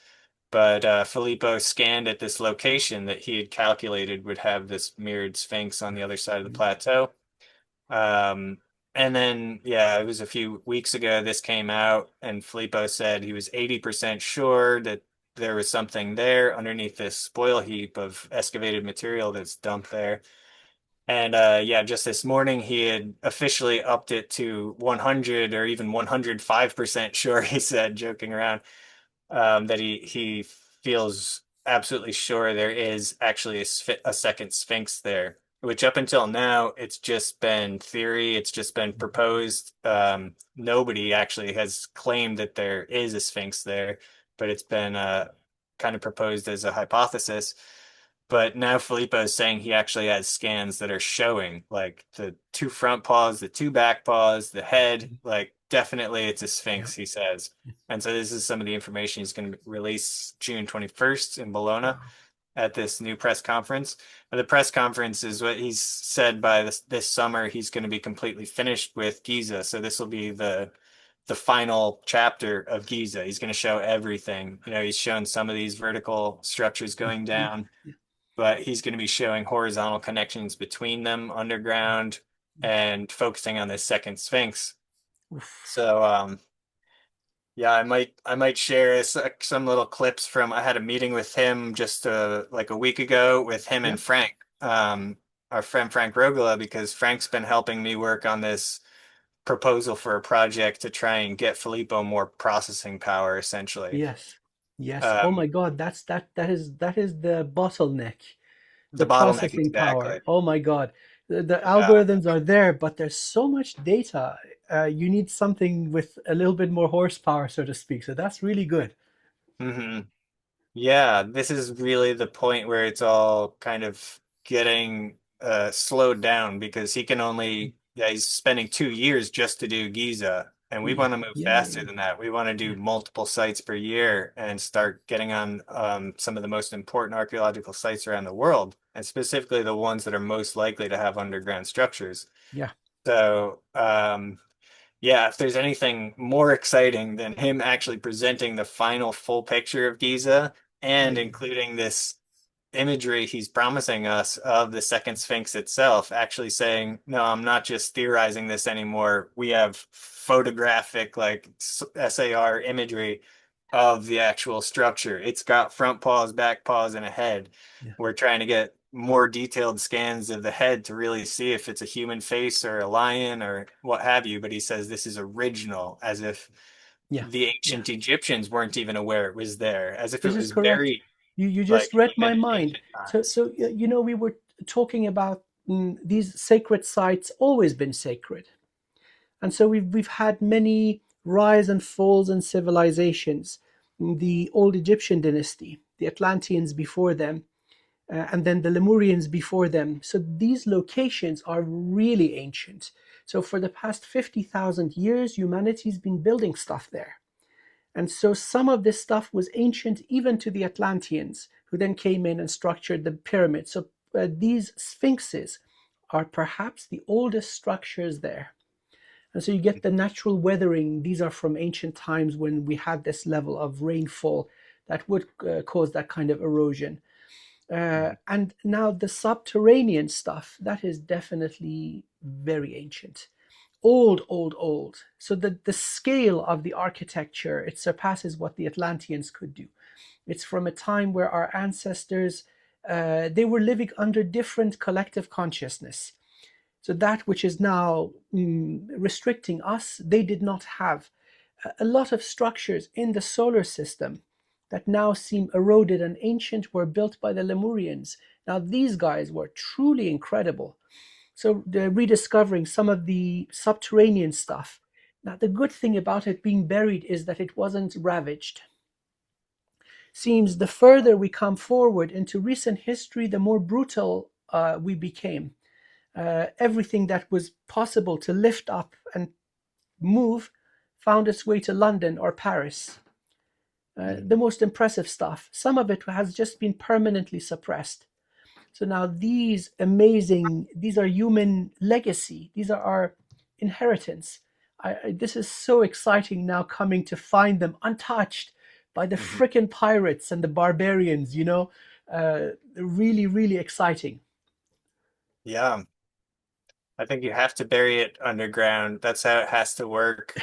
But Filippo scanned at this location that he had calculated would have this mirrored Sphinx on the other side of the plateau. Um, and then, yeah, it was a few weeks ago this came out, and Filippo said he was 80% sure that there was something there underneath this spoil heap of excavated material that's dumped there. And yeah, just this morning he had officially upped it to 100 or even 105% sure, he said, joking around, that he feels absolutely sure there is actually a second Sphinx there, which up until now it's just been theory, it's just been proposed. Nobody actually has claimed that there is a Sphinx there, but it's been kind of proposed as a hypothesis. But now Filippo is saying he actually has scans that are showing like the two front paws, the two back paws, the head, like definitely it's a
Yeah.
Sphinx, he says. And so this is some of the information he's going to release June 21st in Bologna
Wow.
at this new press conference. And the press conference is what he's said by this summer he's going to be completely finished with Giza. So this will be the final chapter of Giza. He's going to show everything. He's shown some of these vertical structures going
Yeah,
down,
yeah,
but he's going to be showing horizontal connections between them underground
yeah.
and focusing on this second Sphinx.
Oof.
So, yeah, I might share some little clips from. I had a meeting with him just like a week ago with him
Yeah,
and Frank, our friend Frank Rogala, because Frank's been helping me work on this proposal for a project to try and get Filippo more processing power, essentially.
yes, yes. Oh
Um,
my God, that is the bottleneck, the
the bottleneck,
processing
exactly.
power. Oh my God, the
Yeah.
algorithms are there, but there's so much data. You need something with a little bit more horsepower, so to speak. So that's really good.
hmm Yeah, this is really the point where it's all kind of getting slowed down because he can only, yeah, he's spending 2 years just to do Giza, and we
Yeah,
want to move
yeah,
faster
yeah,
than that. We want to do
yeah,
multiple sites per year and start getting on some of the most important archaeological sites around the world, and specifically the ones that are most likely to have underground structures.
yeah,
So, yeah, if there's anything more exciting than him actually presenting the final full picture of Giza and
yeah,
including this imagery he's promising us of the second Sphinx itself, actually saying, no, I'm not just theorizing this anymore. We have photographic, like SAR imagery of the actual structure. It's got front paws, back paws, and a head.
yeah,
We're trying to get more detailed scans of the head to really see if it's a human face or a lion or what have you. But he says this is original, as if
yeah,
the
yeah.
ancient Egyptians weren't even aware it was there, as if it
This is
was
correct.
buried
You
like
just read
even
my
in
mind.
ancient
So we were talking about these sacred sites always been sacred, and so we've had many rise and falls in civilizations. The old Egyptian dynasty, the Atlanteans before them, and then the Lemurians before them. So these locations are really ancient. So for the past 50,000 years, humanity's been building stuff there. And so some of this stuff was ancient even to the Atlanteans, who then came in and structured the pyramids. So these sphinxes are perhaps the oldest structures there. And so you get the natural weathering. These are from ancient times when we had this level of rainfall that would cause that kind of erosion.
times.
And now the subterranean stuff, that is definitely very ancient. Old, old, old. So the scale of the architecture, it surpasses what the Atlanteans could do. It's from a time where our ancestors, they were living under different collective consciousness. So that which is now restricting us, they did not have. A lot of structures in the solar system that now seem eroded and ancient were built by the Lemurians. Now, these guys were truly incredible. So, rediscovering some of the subterranean stuff. Now, the good thing about it being buried is that it wasn't ravaged. Seems the further we come forward into recent history, the more brutal we became. Everything that was possible to lift up and move found its way to London or Paris. The most impressive stuff. Some of it has just been permanently suppressed. So now these are human legacy. These are our inheritance. This is so exciting now coming to find them untouched by the
Mhm.
frickin' pirates and the barbarians, really, really exciting.
Yeah, I think you have to bury it underground. That's how it has to work.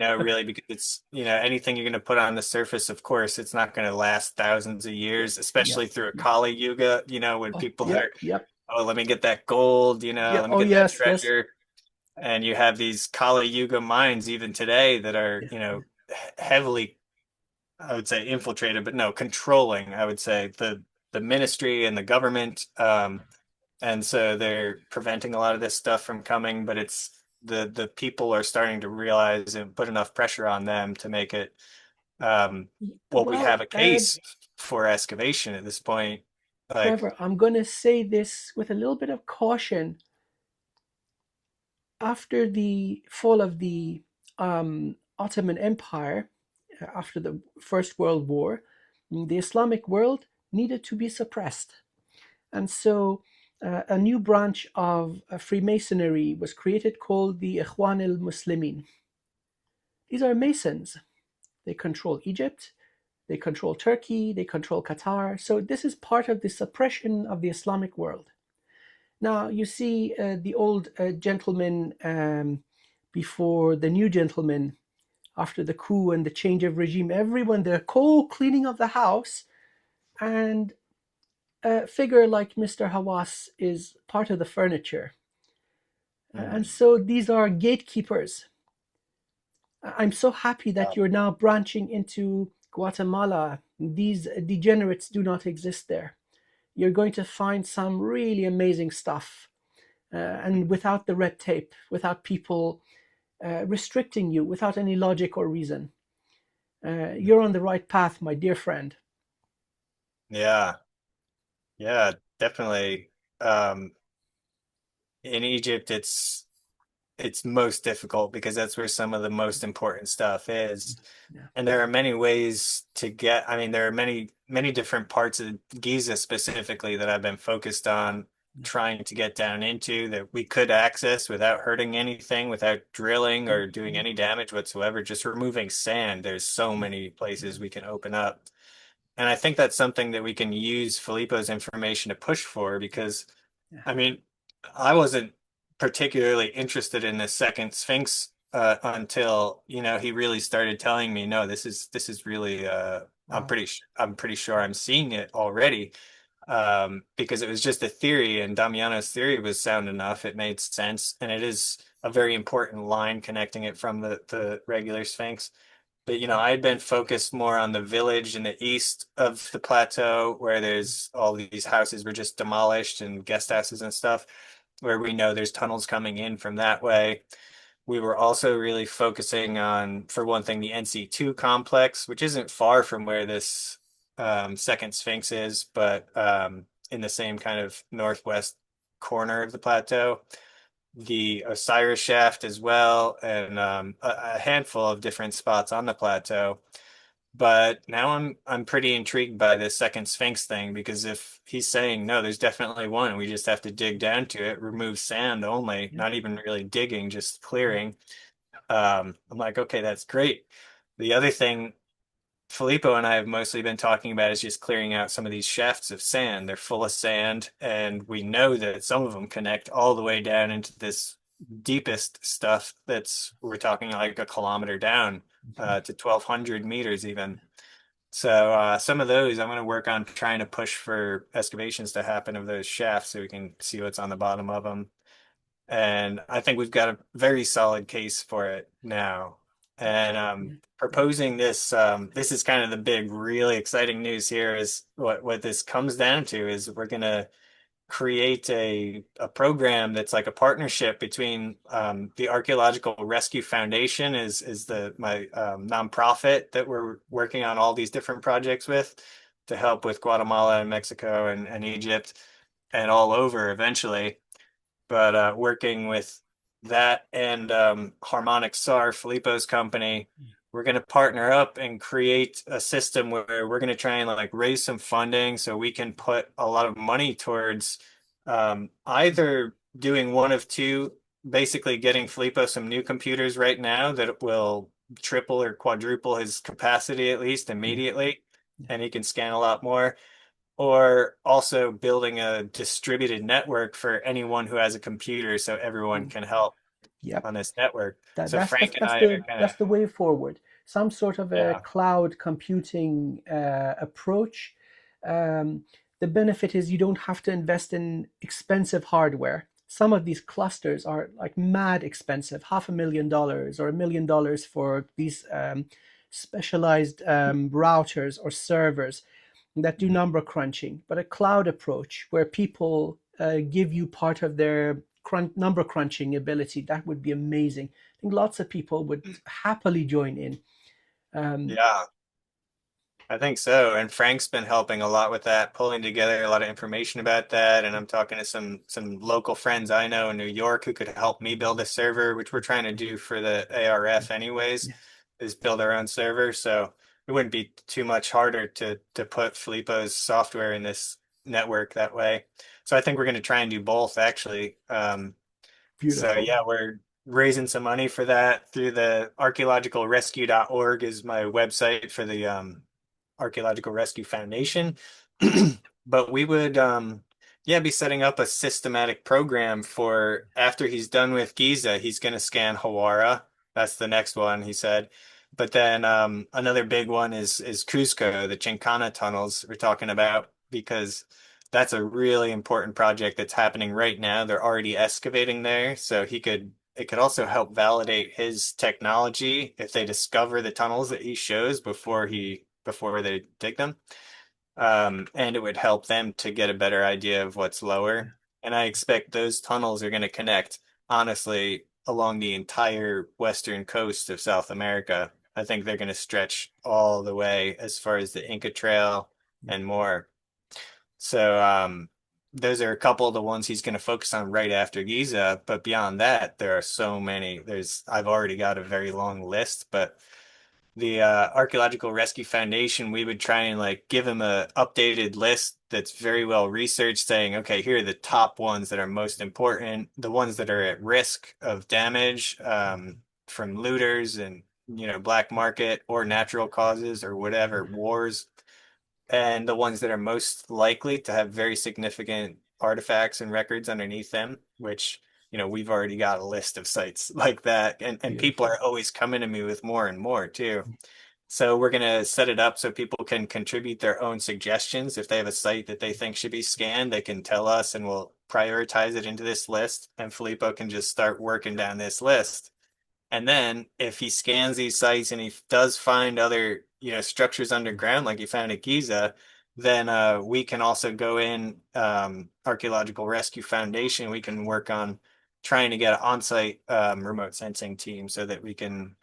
Really, because anything you're going to put on the surface, of course, it's not going to last thousands of
Yeah,
years,
yeah,
especially through a
yeah.
Kali Yuga, when
Oh,
people
yep,
are,
yep,
oh, let me get that gold,
yeah.
let me
Oh,
get that
yes, yes.
treasure. And you have these Kali Yuga mines even today that are,
Yeah, yeah,
heavily, I would say, infiltrated, but no, controlling, I would say, the ministry and the government. And so they're preventing a lot of this stuff from coming, but it's the people are starting to realize and put enough pressure on them to make it, well, we
Well,
have a case for excavation at this point. Like,
Trevor, I'm going to say this with a little bit of caution. After the fall of the Ottoman Empire, after the First World War, the Islamic world needed to be suppressed. And so a new branch of Freemasonry was created called the Ikhwan al Muslimin, These are Masons. They control Egypt, they control Turkey, they control Qatar. So this is part of the suppression of the Islamic world. Now, you see the old gentleman before the new gentleman, after the coup and the change of regime, everyone, they're cleaning of the house. And a figure like Mr. Hawass is part of the furniture. And so these are gatekeepers. I'm so happy that you're now branching into Guatemala. These degenerates do not exist there. You're going to find some really amazing stuff. And without the red tape, without people restricting you, without any logic or reason. You're on the right path, my dear friend.
Yeah, yeah, definitely. In Egypt, it's most difficult because that's where some of the most important stuff is.
Yeah.
And there are many ways to get, I mean, there are many different parts of Giza specifically that I've been focused on trying to get down into that we could access without hurting anything, without drilling or doing any damage whatsoever, just removing sand. There's so many places we can open up. And I think that's something that we can use Filippo's information to push for because, I mean, I wasn't particularly interested in the second Sphinx until, you know, he really started telling me, no, this is really I'm pretty sure I'm seeing it already. Because it was just a theory and Damiano's theory was sound enough. It made sense. And it is a very important line connecting it from the regular Sphinx. But, you know, I had been focused more on the village in the east of the plateau where there's all these houses were just demolished and guest houses and stuff, where we know there's tunnels coming in from that way. We were also really focusing on, for one thing, the NC2 complex, which isn't far from where this second Sphinx is, but in the same kind of northwest corner of the plateau. The Osiris shaft as well, and a handful of different spots on the plateau. But now I'm pretty intrigued by this second Sphinx thing because if he's saying no, there's definitely one, we just have to dig down to it, remove sand only, not even really digging, just clearing. I'm like, okay, that's great. The other thing Filippo and I have mostly been talking about is just clearing out some of these shafts of sand. They're full of sand, and we know that some of them connect all the way down into this deepest stuff we're talking like a kilometer down to 1,200 meters even. So some of those I'm going to work on trying to push for excavations to happen of those shafts so we can see what's on the bottom of them. And I think we've got a very solid case for it now. And proposing this, this is kind of the big, really exciting news here is what this comes down to is we're going to create a program that's like a partnership between the Archaeological Rescue Foundation is my nonprofit that we're working on all these different projects with to help with Guatemala and Mexico and Egypt and all over eventually. But working with that and Harmonic SAR, Filippo's company, we're going to partner up and create a system where we're going to try and like raise some funding so we can put a lot of money towards either doing one of two, basically getting Filippo some new computers right now that will triple or quadruple his capacity at least immediately, and he can scan a lot more. Or also building a distributed network for anyone who has a computer so everyone can help on this network. So Frank and I are kind
that's the way forward. Some sort of a cloud computing approach. The benefit is you don't have to invest in expensive hardware. Some of these clusters are like mad expensive, $500,000 or $1 million for these specialized routers or servers that do number crunching, but a cloud approach where people give you part of their number crunching ability, that would be amazing. I think lots of people would happily join in.
Yeah, I think so. And Frank's been helping a lot with that, pulling together a lot of information about that. And I'm talking to some local friends I know in New York who could help me build a server, which we're trying to do for the ARF anyways, is build our own server. So it wouldn't be too much harder to put Filippo's software in this network that way. So I think we're going to try and do both actually.
Beautiful.
So yeah, raising some money for that through the archaeologicalrescue.org is my website for the Archaeological Rescue Foundation. But we would yeah, be setting up a systematic program for after he's done with Giza, he's going to scan Hawara. That's the next one, he said. But then another big one is Cusco, the Chincana tunnels we're talking about, because that's a really important project that's happening right now. They're already excavating there, so it could also help validate his technology if they discover the tunnels that he shows before they dig them. And it would help them to get a better idea of what's lower. And I expect those tunnels are going to connect, honestly, along the entire western coast of South America. I think they're going to stretch all the way as far as the Inca Trail and more. So those are a couple of the ones he's going to focus on right after Giza. But beyond that, there are so many. I've already got a very long list, but the Archaeological Rescue Foundation, we would try and like give him a updated list that's very well researched, saying, okay, here are the top ones that are most important, the ones that are at risk of damage from looters and black market or natural causes or whatever, wars, and the ones that are most likely to have very significant artifacts and records underneath them, which we've already got a list of sites like that, and people
Beautiful.
are always coming to me with more and more too. So we're going to set it up so people can contribute their own suggestions. If they have a site that they think should be scanned, they can tell us and we'll prioritize it into this list, and Filippo can just start working down this list. And then if he scans these sites and he does find other, structures underground, like he found at Giza, then we can also go in, Archaeological Rescue Foundation. We can work on trying to get an on-site remote sensing team so that we can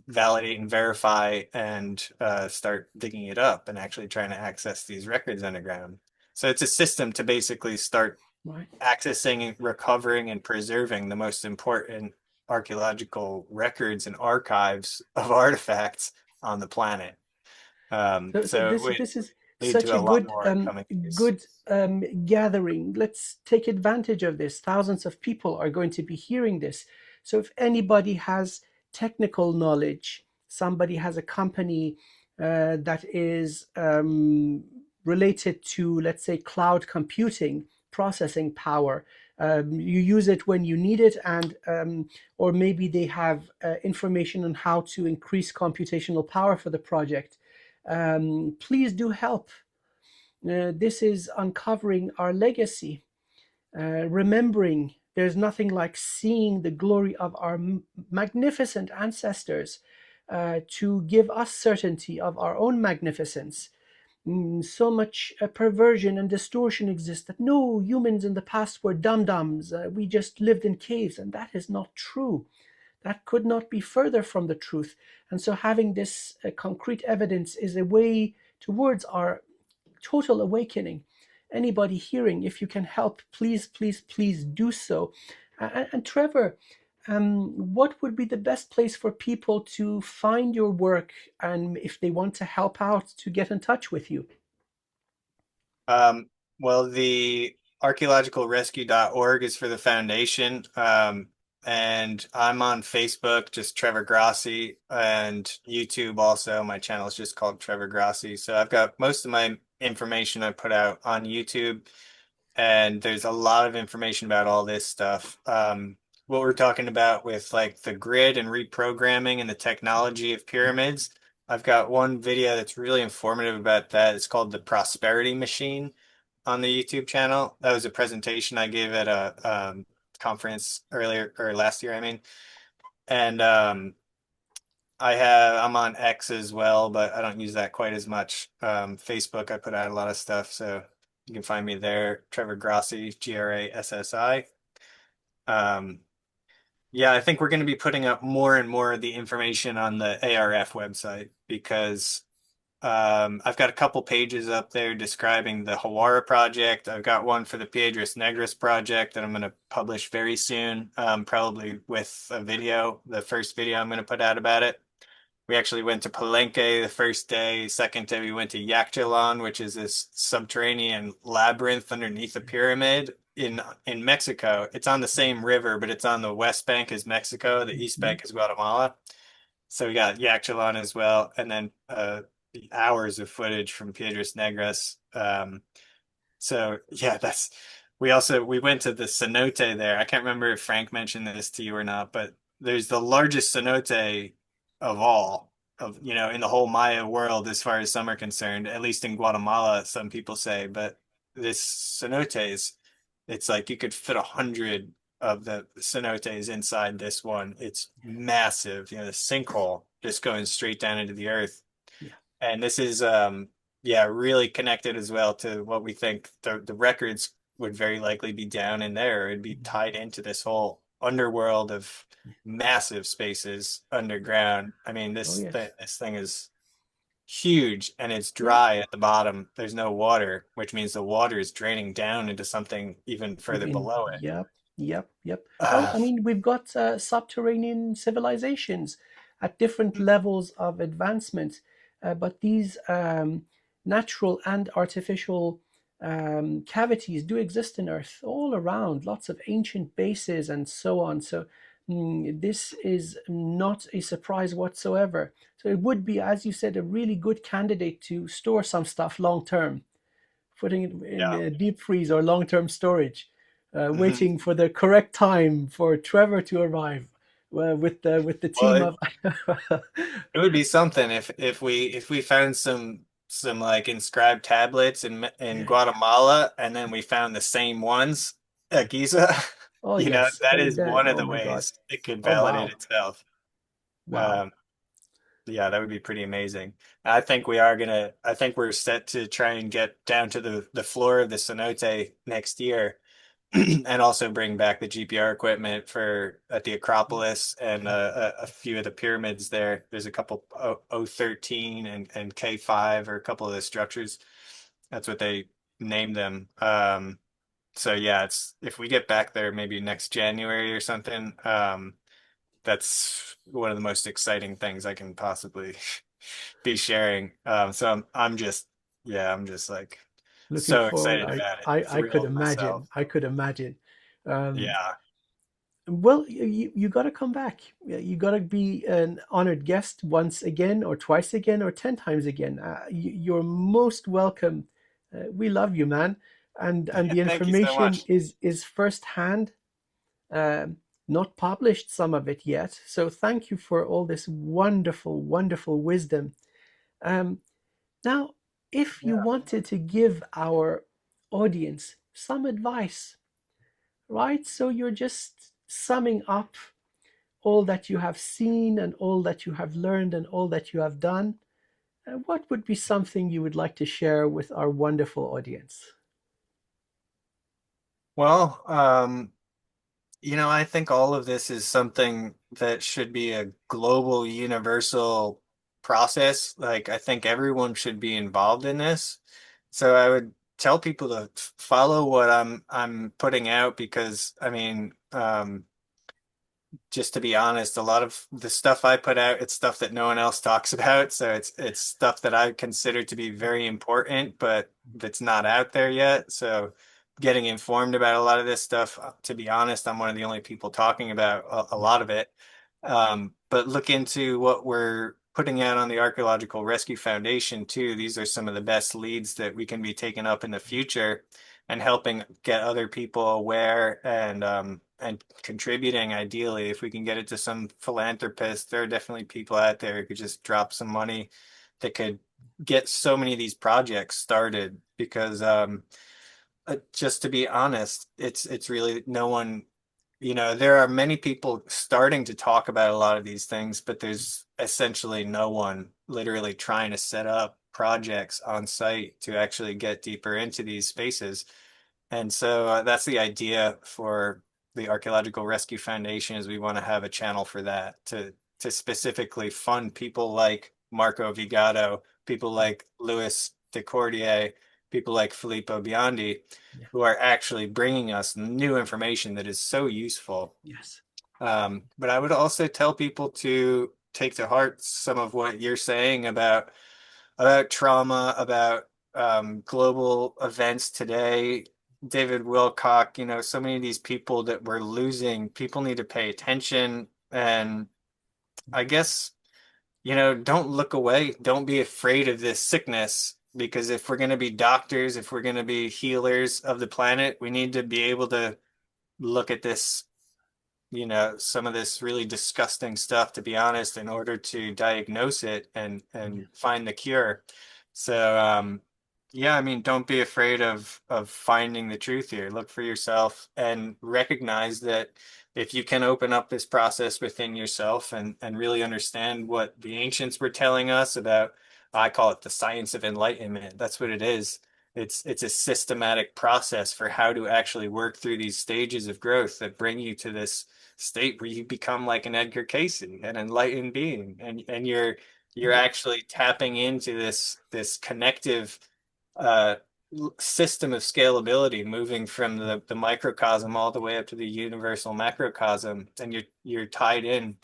validate and verify and start digging it up and actually trying to access these records underground. So it's a system to basically start
Right.
accessing, recovering, and preserving the most important archaeological records and archives of artifacts on the planet.
So
So it
this
would
this is
lead
such
to
a
a lot
good
more coming use.
good gathering. Let's take advantage of this. Thousands of people are going to be hearing this. So if anybody has technical knowledge, somebody has a company that is related to, let's say, cloud computing, processing power. You use it when you need it, and or maybe they have information on how to increase computational power for the project. Please do help. This is uncovering our legacy, remembering there's nothing like seeing the glory of our magnificent ancestors to give us certainty of our own magnificence. So much perversion and distortion exists that no, humans in the past were dum-dums. We just lived in caves, and that is not true. That could not be further from the truth. And so having this concrete evidence is a way towards our total awakening. Anybody hearing, if you can help, please, please, please do so. And Trevor, what would be the best place for people to find your work, and if they want to help out, to get in touch with you?
Um, well, the archaeologicalrescue.org is for the foundation. And I'm on Facebook, just Trevor Grassi, and YouTube also. My channel is just called Trevor Grassi. So I've got most of my information I put out on YouTube, and there's a lot of information about all this stuff. What we're talking about with like the grid and reprogramming and the technology of pyramids. I've got one video that's really informative about that. It's called the Prosperity Machine on the YouTube channel. That was a presentation I gave at a conference earlier or last year, I mean. And I'm on X as well, but I don't use that quite as much. Facebook, I put out a lot of stuff, so you can find me there. Trevor Grassi, Grassi. Um, yeah, I think we're going to be putting up more and more of the information on the ARF website because I've got a couple pages up there describing the Hawara project. I've got one for the Piedras Negras project that I'm going to publish very soon, probably with a video, the first video I'm going to put out about it. We actually went to Palenque the first day. Second day, we went to Yaxchilan, which is this subterranean labyrinth underneath a pyramid in Mexico. It's on the same river, but it's on the west bank is Mexico. The east
Mhm.
bank is Guatemala. So we got Yaxchilan as well, and then the hours of footage from Piedras Negras. So yeah, that's we went to the cenote there. I can't remember if Frank mentioned this to you or not, but there's the largest cenote of all of in the whole Maya world as far as some are concerned, at least in Guatemala, some people say. But this cenotes, it's like you could fit 100 of the cenotes inside this one. It's massive, the sinkhole just going straight down into the earth.
Yeah.
And this is yeah, really connected as well to what we think the records would very likely be down in there. It'd be
Mhm.
tied into this whole underworld of massive spaces underground. I mean,
Oh yes.
this thing is huge and it's
Yeah.
dry at the bottom. There's no water, which means the water is draining down into something even further
Even,
below it.
yep, yep, yep. Well,
Uh,
I mean, we've got subterranean civilizations at different levels of advancement, but these natural and artificial cavities do exist in Earth all around, lots of ancient bases and so on. So this is not a surprise whatsoever. So it would be, as you said, a really good candidate to store some stuff long term, putting it in
yeah.
a deep freeze or long-term storage, waiting for the correct time for Trevor to arrive with the
Well,
team of.
it would be something if we found some like inscribed tablets in
Yeah, yeah.
Guatemala and then we found the same ones at Giza.
Oh yes,
That is one of
oh
the
my God.
ways it could
Oh
validate
wow,
itself.
wow.
Um, yeah, that would be pretty amazing. I think we're set to try and get down to the floor of the cenote next year and also bring back the GPR equipment for at the Acropolis and a few of the pyramids there. There's a couple O13 and K5 or a couple of the structures. That's what they named them. So yeah, it's if we get back there maybe next January or something, that's one of the most exciting things I can possibly be sharing. So I'm just yeah, I'm just like
Looking
so
forward.
excited about it,
I could
thrilled myself.
imagine. I could imagine. Um,
Yeah.
well, you got to come back. You got to be an honored guest once again, or twice again, or 10 times again. You're most welcome. We love you, man. And the
Thank you so
information
much.
is firsthand, um, not published, some of it yet. So thank you for all this wonderful, wonderful wisdom. Um, Now, if you
Yeah.
wanted to give our audience some advice, right? So you're just summing up all that you have seen and all that you have learned and all that you have done. What would be something you would like to share with our wonderful audience?
Well, I think all of this is something that should be a global, universal process. Like, I think everyone should be involved in this. So I would tell people to follow what I'm putting out because I mean, just to be honest, a lot of the stuff I put out, it's stuff that no one else talks about. So it's stuff that I consider to be very important, but that's not out there yet. So getting informed about a lot of this stuff, to be honest, I'm one of the only people talking about a lot of it. But look into what we're putting out on the Archaeological Rescue Foundation too. These are some of the best leads that we can be taking up in the future and helping get other people aware and contributing ideally. If we can get it to some philanthropists, there are definitely people out there who could just drop some money that could get so many of these projects started because just to be honest, it's really no one, there are many people starting to talk about a lot of these things, but there's essentially no one literally trying to set up projects on site to actually get deeper into these spaces. And so that's the idea for the Archaeological Rescue Foundation is we want to have a channel for that to specifically fund people like Marco Vigado, people like Louis de Cordier, people like Filippo Biondi,
Yeah.
who are actually bringing us new information that is so useful.
Yes.
But I would also tell people to take to heart some of what you're saying about trauma, about global events today. David Wilcock, so many of these people that we're losing, people need to pay attention. And I guess, don't look away. Don't be afraid of this sickness, because if we're going to be doctors, if we're going to be healers of the planet, we need to be able to look at this, some of this really disgusting stuff, to be honest, in order to diagnose it and find the cure. So, yeah, I mean, don't be afraid of finding the truth here. Look for yourself and recognize that if you can open up this process within yourself and really understand what the ancients were telling us about, I call it the science of enlightenment. That's what it is. It's a systematic process for how to actually work through these stages of growth that bring you to this state where you become like an Edgar Casey, an enlightened being, and you're actually tapping into this connective uh, system of scalability, moving from the microcosm all the way up to the universal macrocosm, and you're tied in.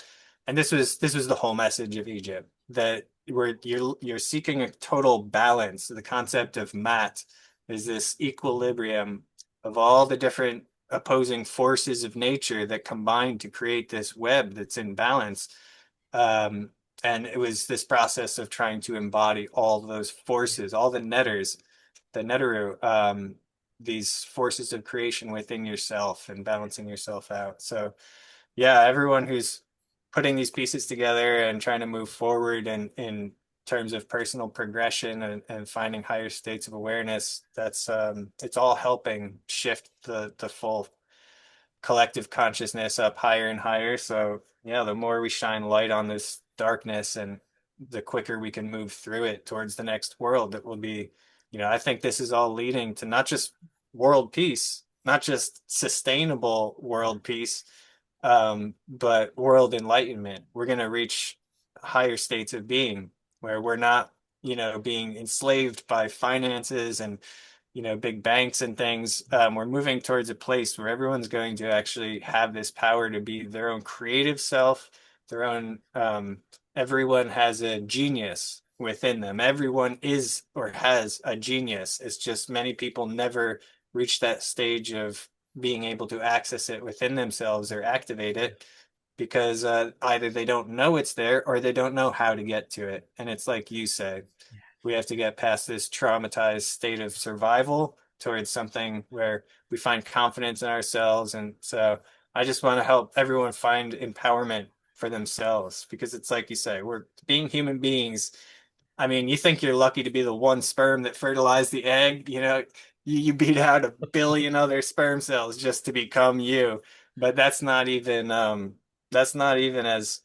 And this was the whole message of Egypt, that where you're seeking a total balance. The concept of mat is this equilibrium of all the different opposing forces of nature that combine to create this web that's in balance. And it was this process of trying to embody all those forces, all the netters, the neteru, these forces of creation within yourself and balancing yourself out. So yeah, everyone who's putting these pieces together and trying to move forward in terms of personal progression and finding higher states of awareness, that's it's all helping shift the full collective consciousness up higher and higher. So yeah, the more we shine light on this darkness, and the quicker we can move through it towards the next world that will be, I think this is all leading to not just world peace, not just sustainable world peace, but world enlightenment. We're going to reach higher states of being where we're not, being enslaved by finances and, big banks and things. We're moving towards a place where everyone's going to actually have this power to be their own creative self, their own, everyone has a genius within them. Everyone is or has a genius. It's just many people never reach that stage of being able to access it within themselves or activate it, because either they don't know it's there or they don't know how to get to it. And it's like you say, we have to get past this traumatized state of survival towards something where we find confidence in ourselves. And so I just want to help everyone find empowerment for themselves, because it's like you say, we're being human beings. I mean, you think you're lucky to be the one sperm that fertilized the egg, you beat out a billion other sperm cells just to become you. But that's not even as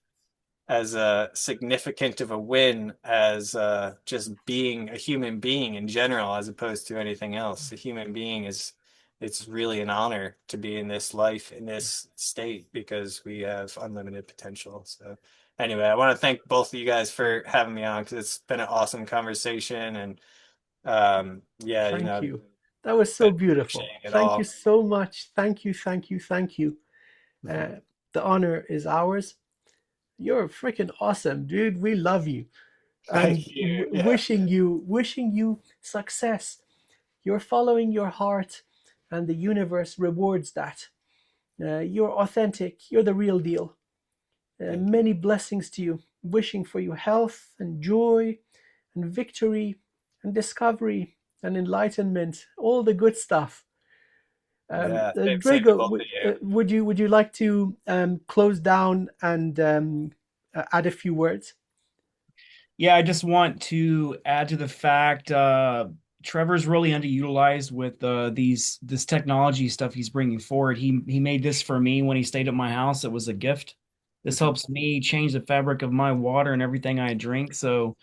significant of a win as just being a human being in general, as opposed to anything else. A human being it's really an honor to be in this life, in this state, because we have unlimited potential. So anyway, I want to thank both of you guys for having me on, because it's been an awesome conversation. And yeah,
Thank you. That was so beautiful.
appreciating it
Thank you
all.
so much. Thank you, thank you, thank you. The honor is ours. You're freaking awesome, dude. We love you. And
Thank you. Yeah.
wishing you success. You're following your heart, and the universe rewards that. You're authentic. You're the real deal. Many blessings to you. Wishing for you health and joy and victory and discovery and enlightenment. All the good stuff.
Yeah. Same to both
Drago,
of you.
would you like to close down and add a few words?
Yeah, I just want to add to the fact Trevor's really underutilized with this technology stuff he's bringing forward. He made this for me when he stayed at my house. It was a gift. This helps me change the fabric of my water and everything I drink. So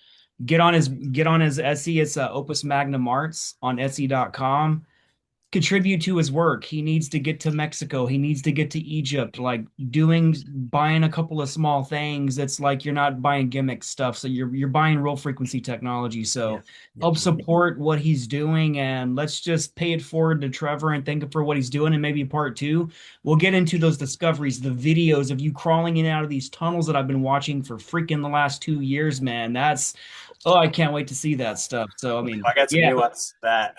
get on his Etsy. It's Opus Magnum Arts on Etsy.com. contribute to his work. He needs to get to Mexico. He needs to get to Egypt. Like buying a couple of small things. It's like you're not buying gimmick stuff. So you're buying real frequency technology. So
Yes.
help support what he's doing, and let's just pay it forward to Trevor and thank him for what he's doing. And maybe part two, we'll get into those discoveries, the videos of you crawling in and out of these tunnels that I've been watching for freaking the last 2 years, man. Oh, I can't wait to see that stuff. So I mean,
I got some
yeah.
new ones that.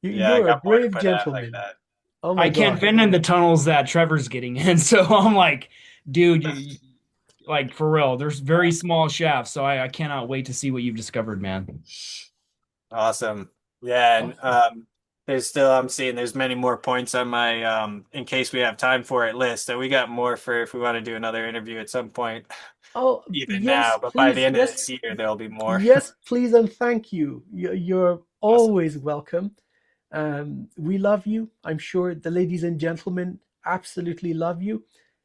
Yeah, I
You're a
got more to
brave
put out like
gentleman.
that.
Oh my
I can't
God.
fit in the tunnels that Trevor's getting in. So I'm like, dude, like for real, there's very small shafts. So I cannot wait to see what you've discovered, man.
Awesome. Yeah, and there's still I'm seeing there's many more points on my in case we have time for it list. So we got more for if we want to do another interview at some point,
Oh,
even
yes,
now. But by the
please.
end of
Yes,
this year, there'll be more.
yes, please, and thank you. You're
Awesome.
always welcome. We love you. I'm sure the ladies and gentlemen absolutely love you.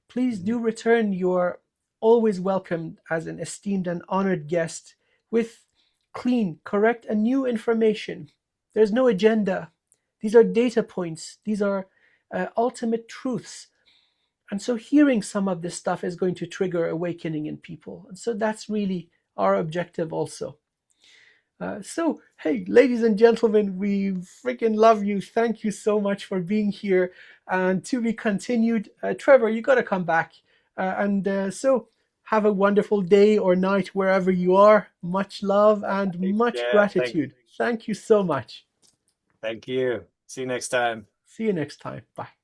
Please do return. You're always welcome as an esteemed and honored guest with clean, correct, and new information. There's no agenda. These are data points. These are ultimate truths. And so hearing some of this stuff is going to trigger awakening in people. And so that's really our objective also. So, hey, ladies and gentlemen, we freaking love you. Thank you so much for being here. And to be continued, Trevor, you got to come back. So, have a wonderful day or night wherever you are. Much love and much
Yeah,
gratitude. Thank you so much.
thank you. See you next time.
See you next time. Bye.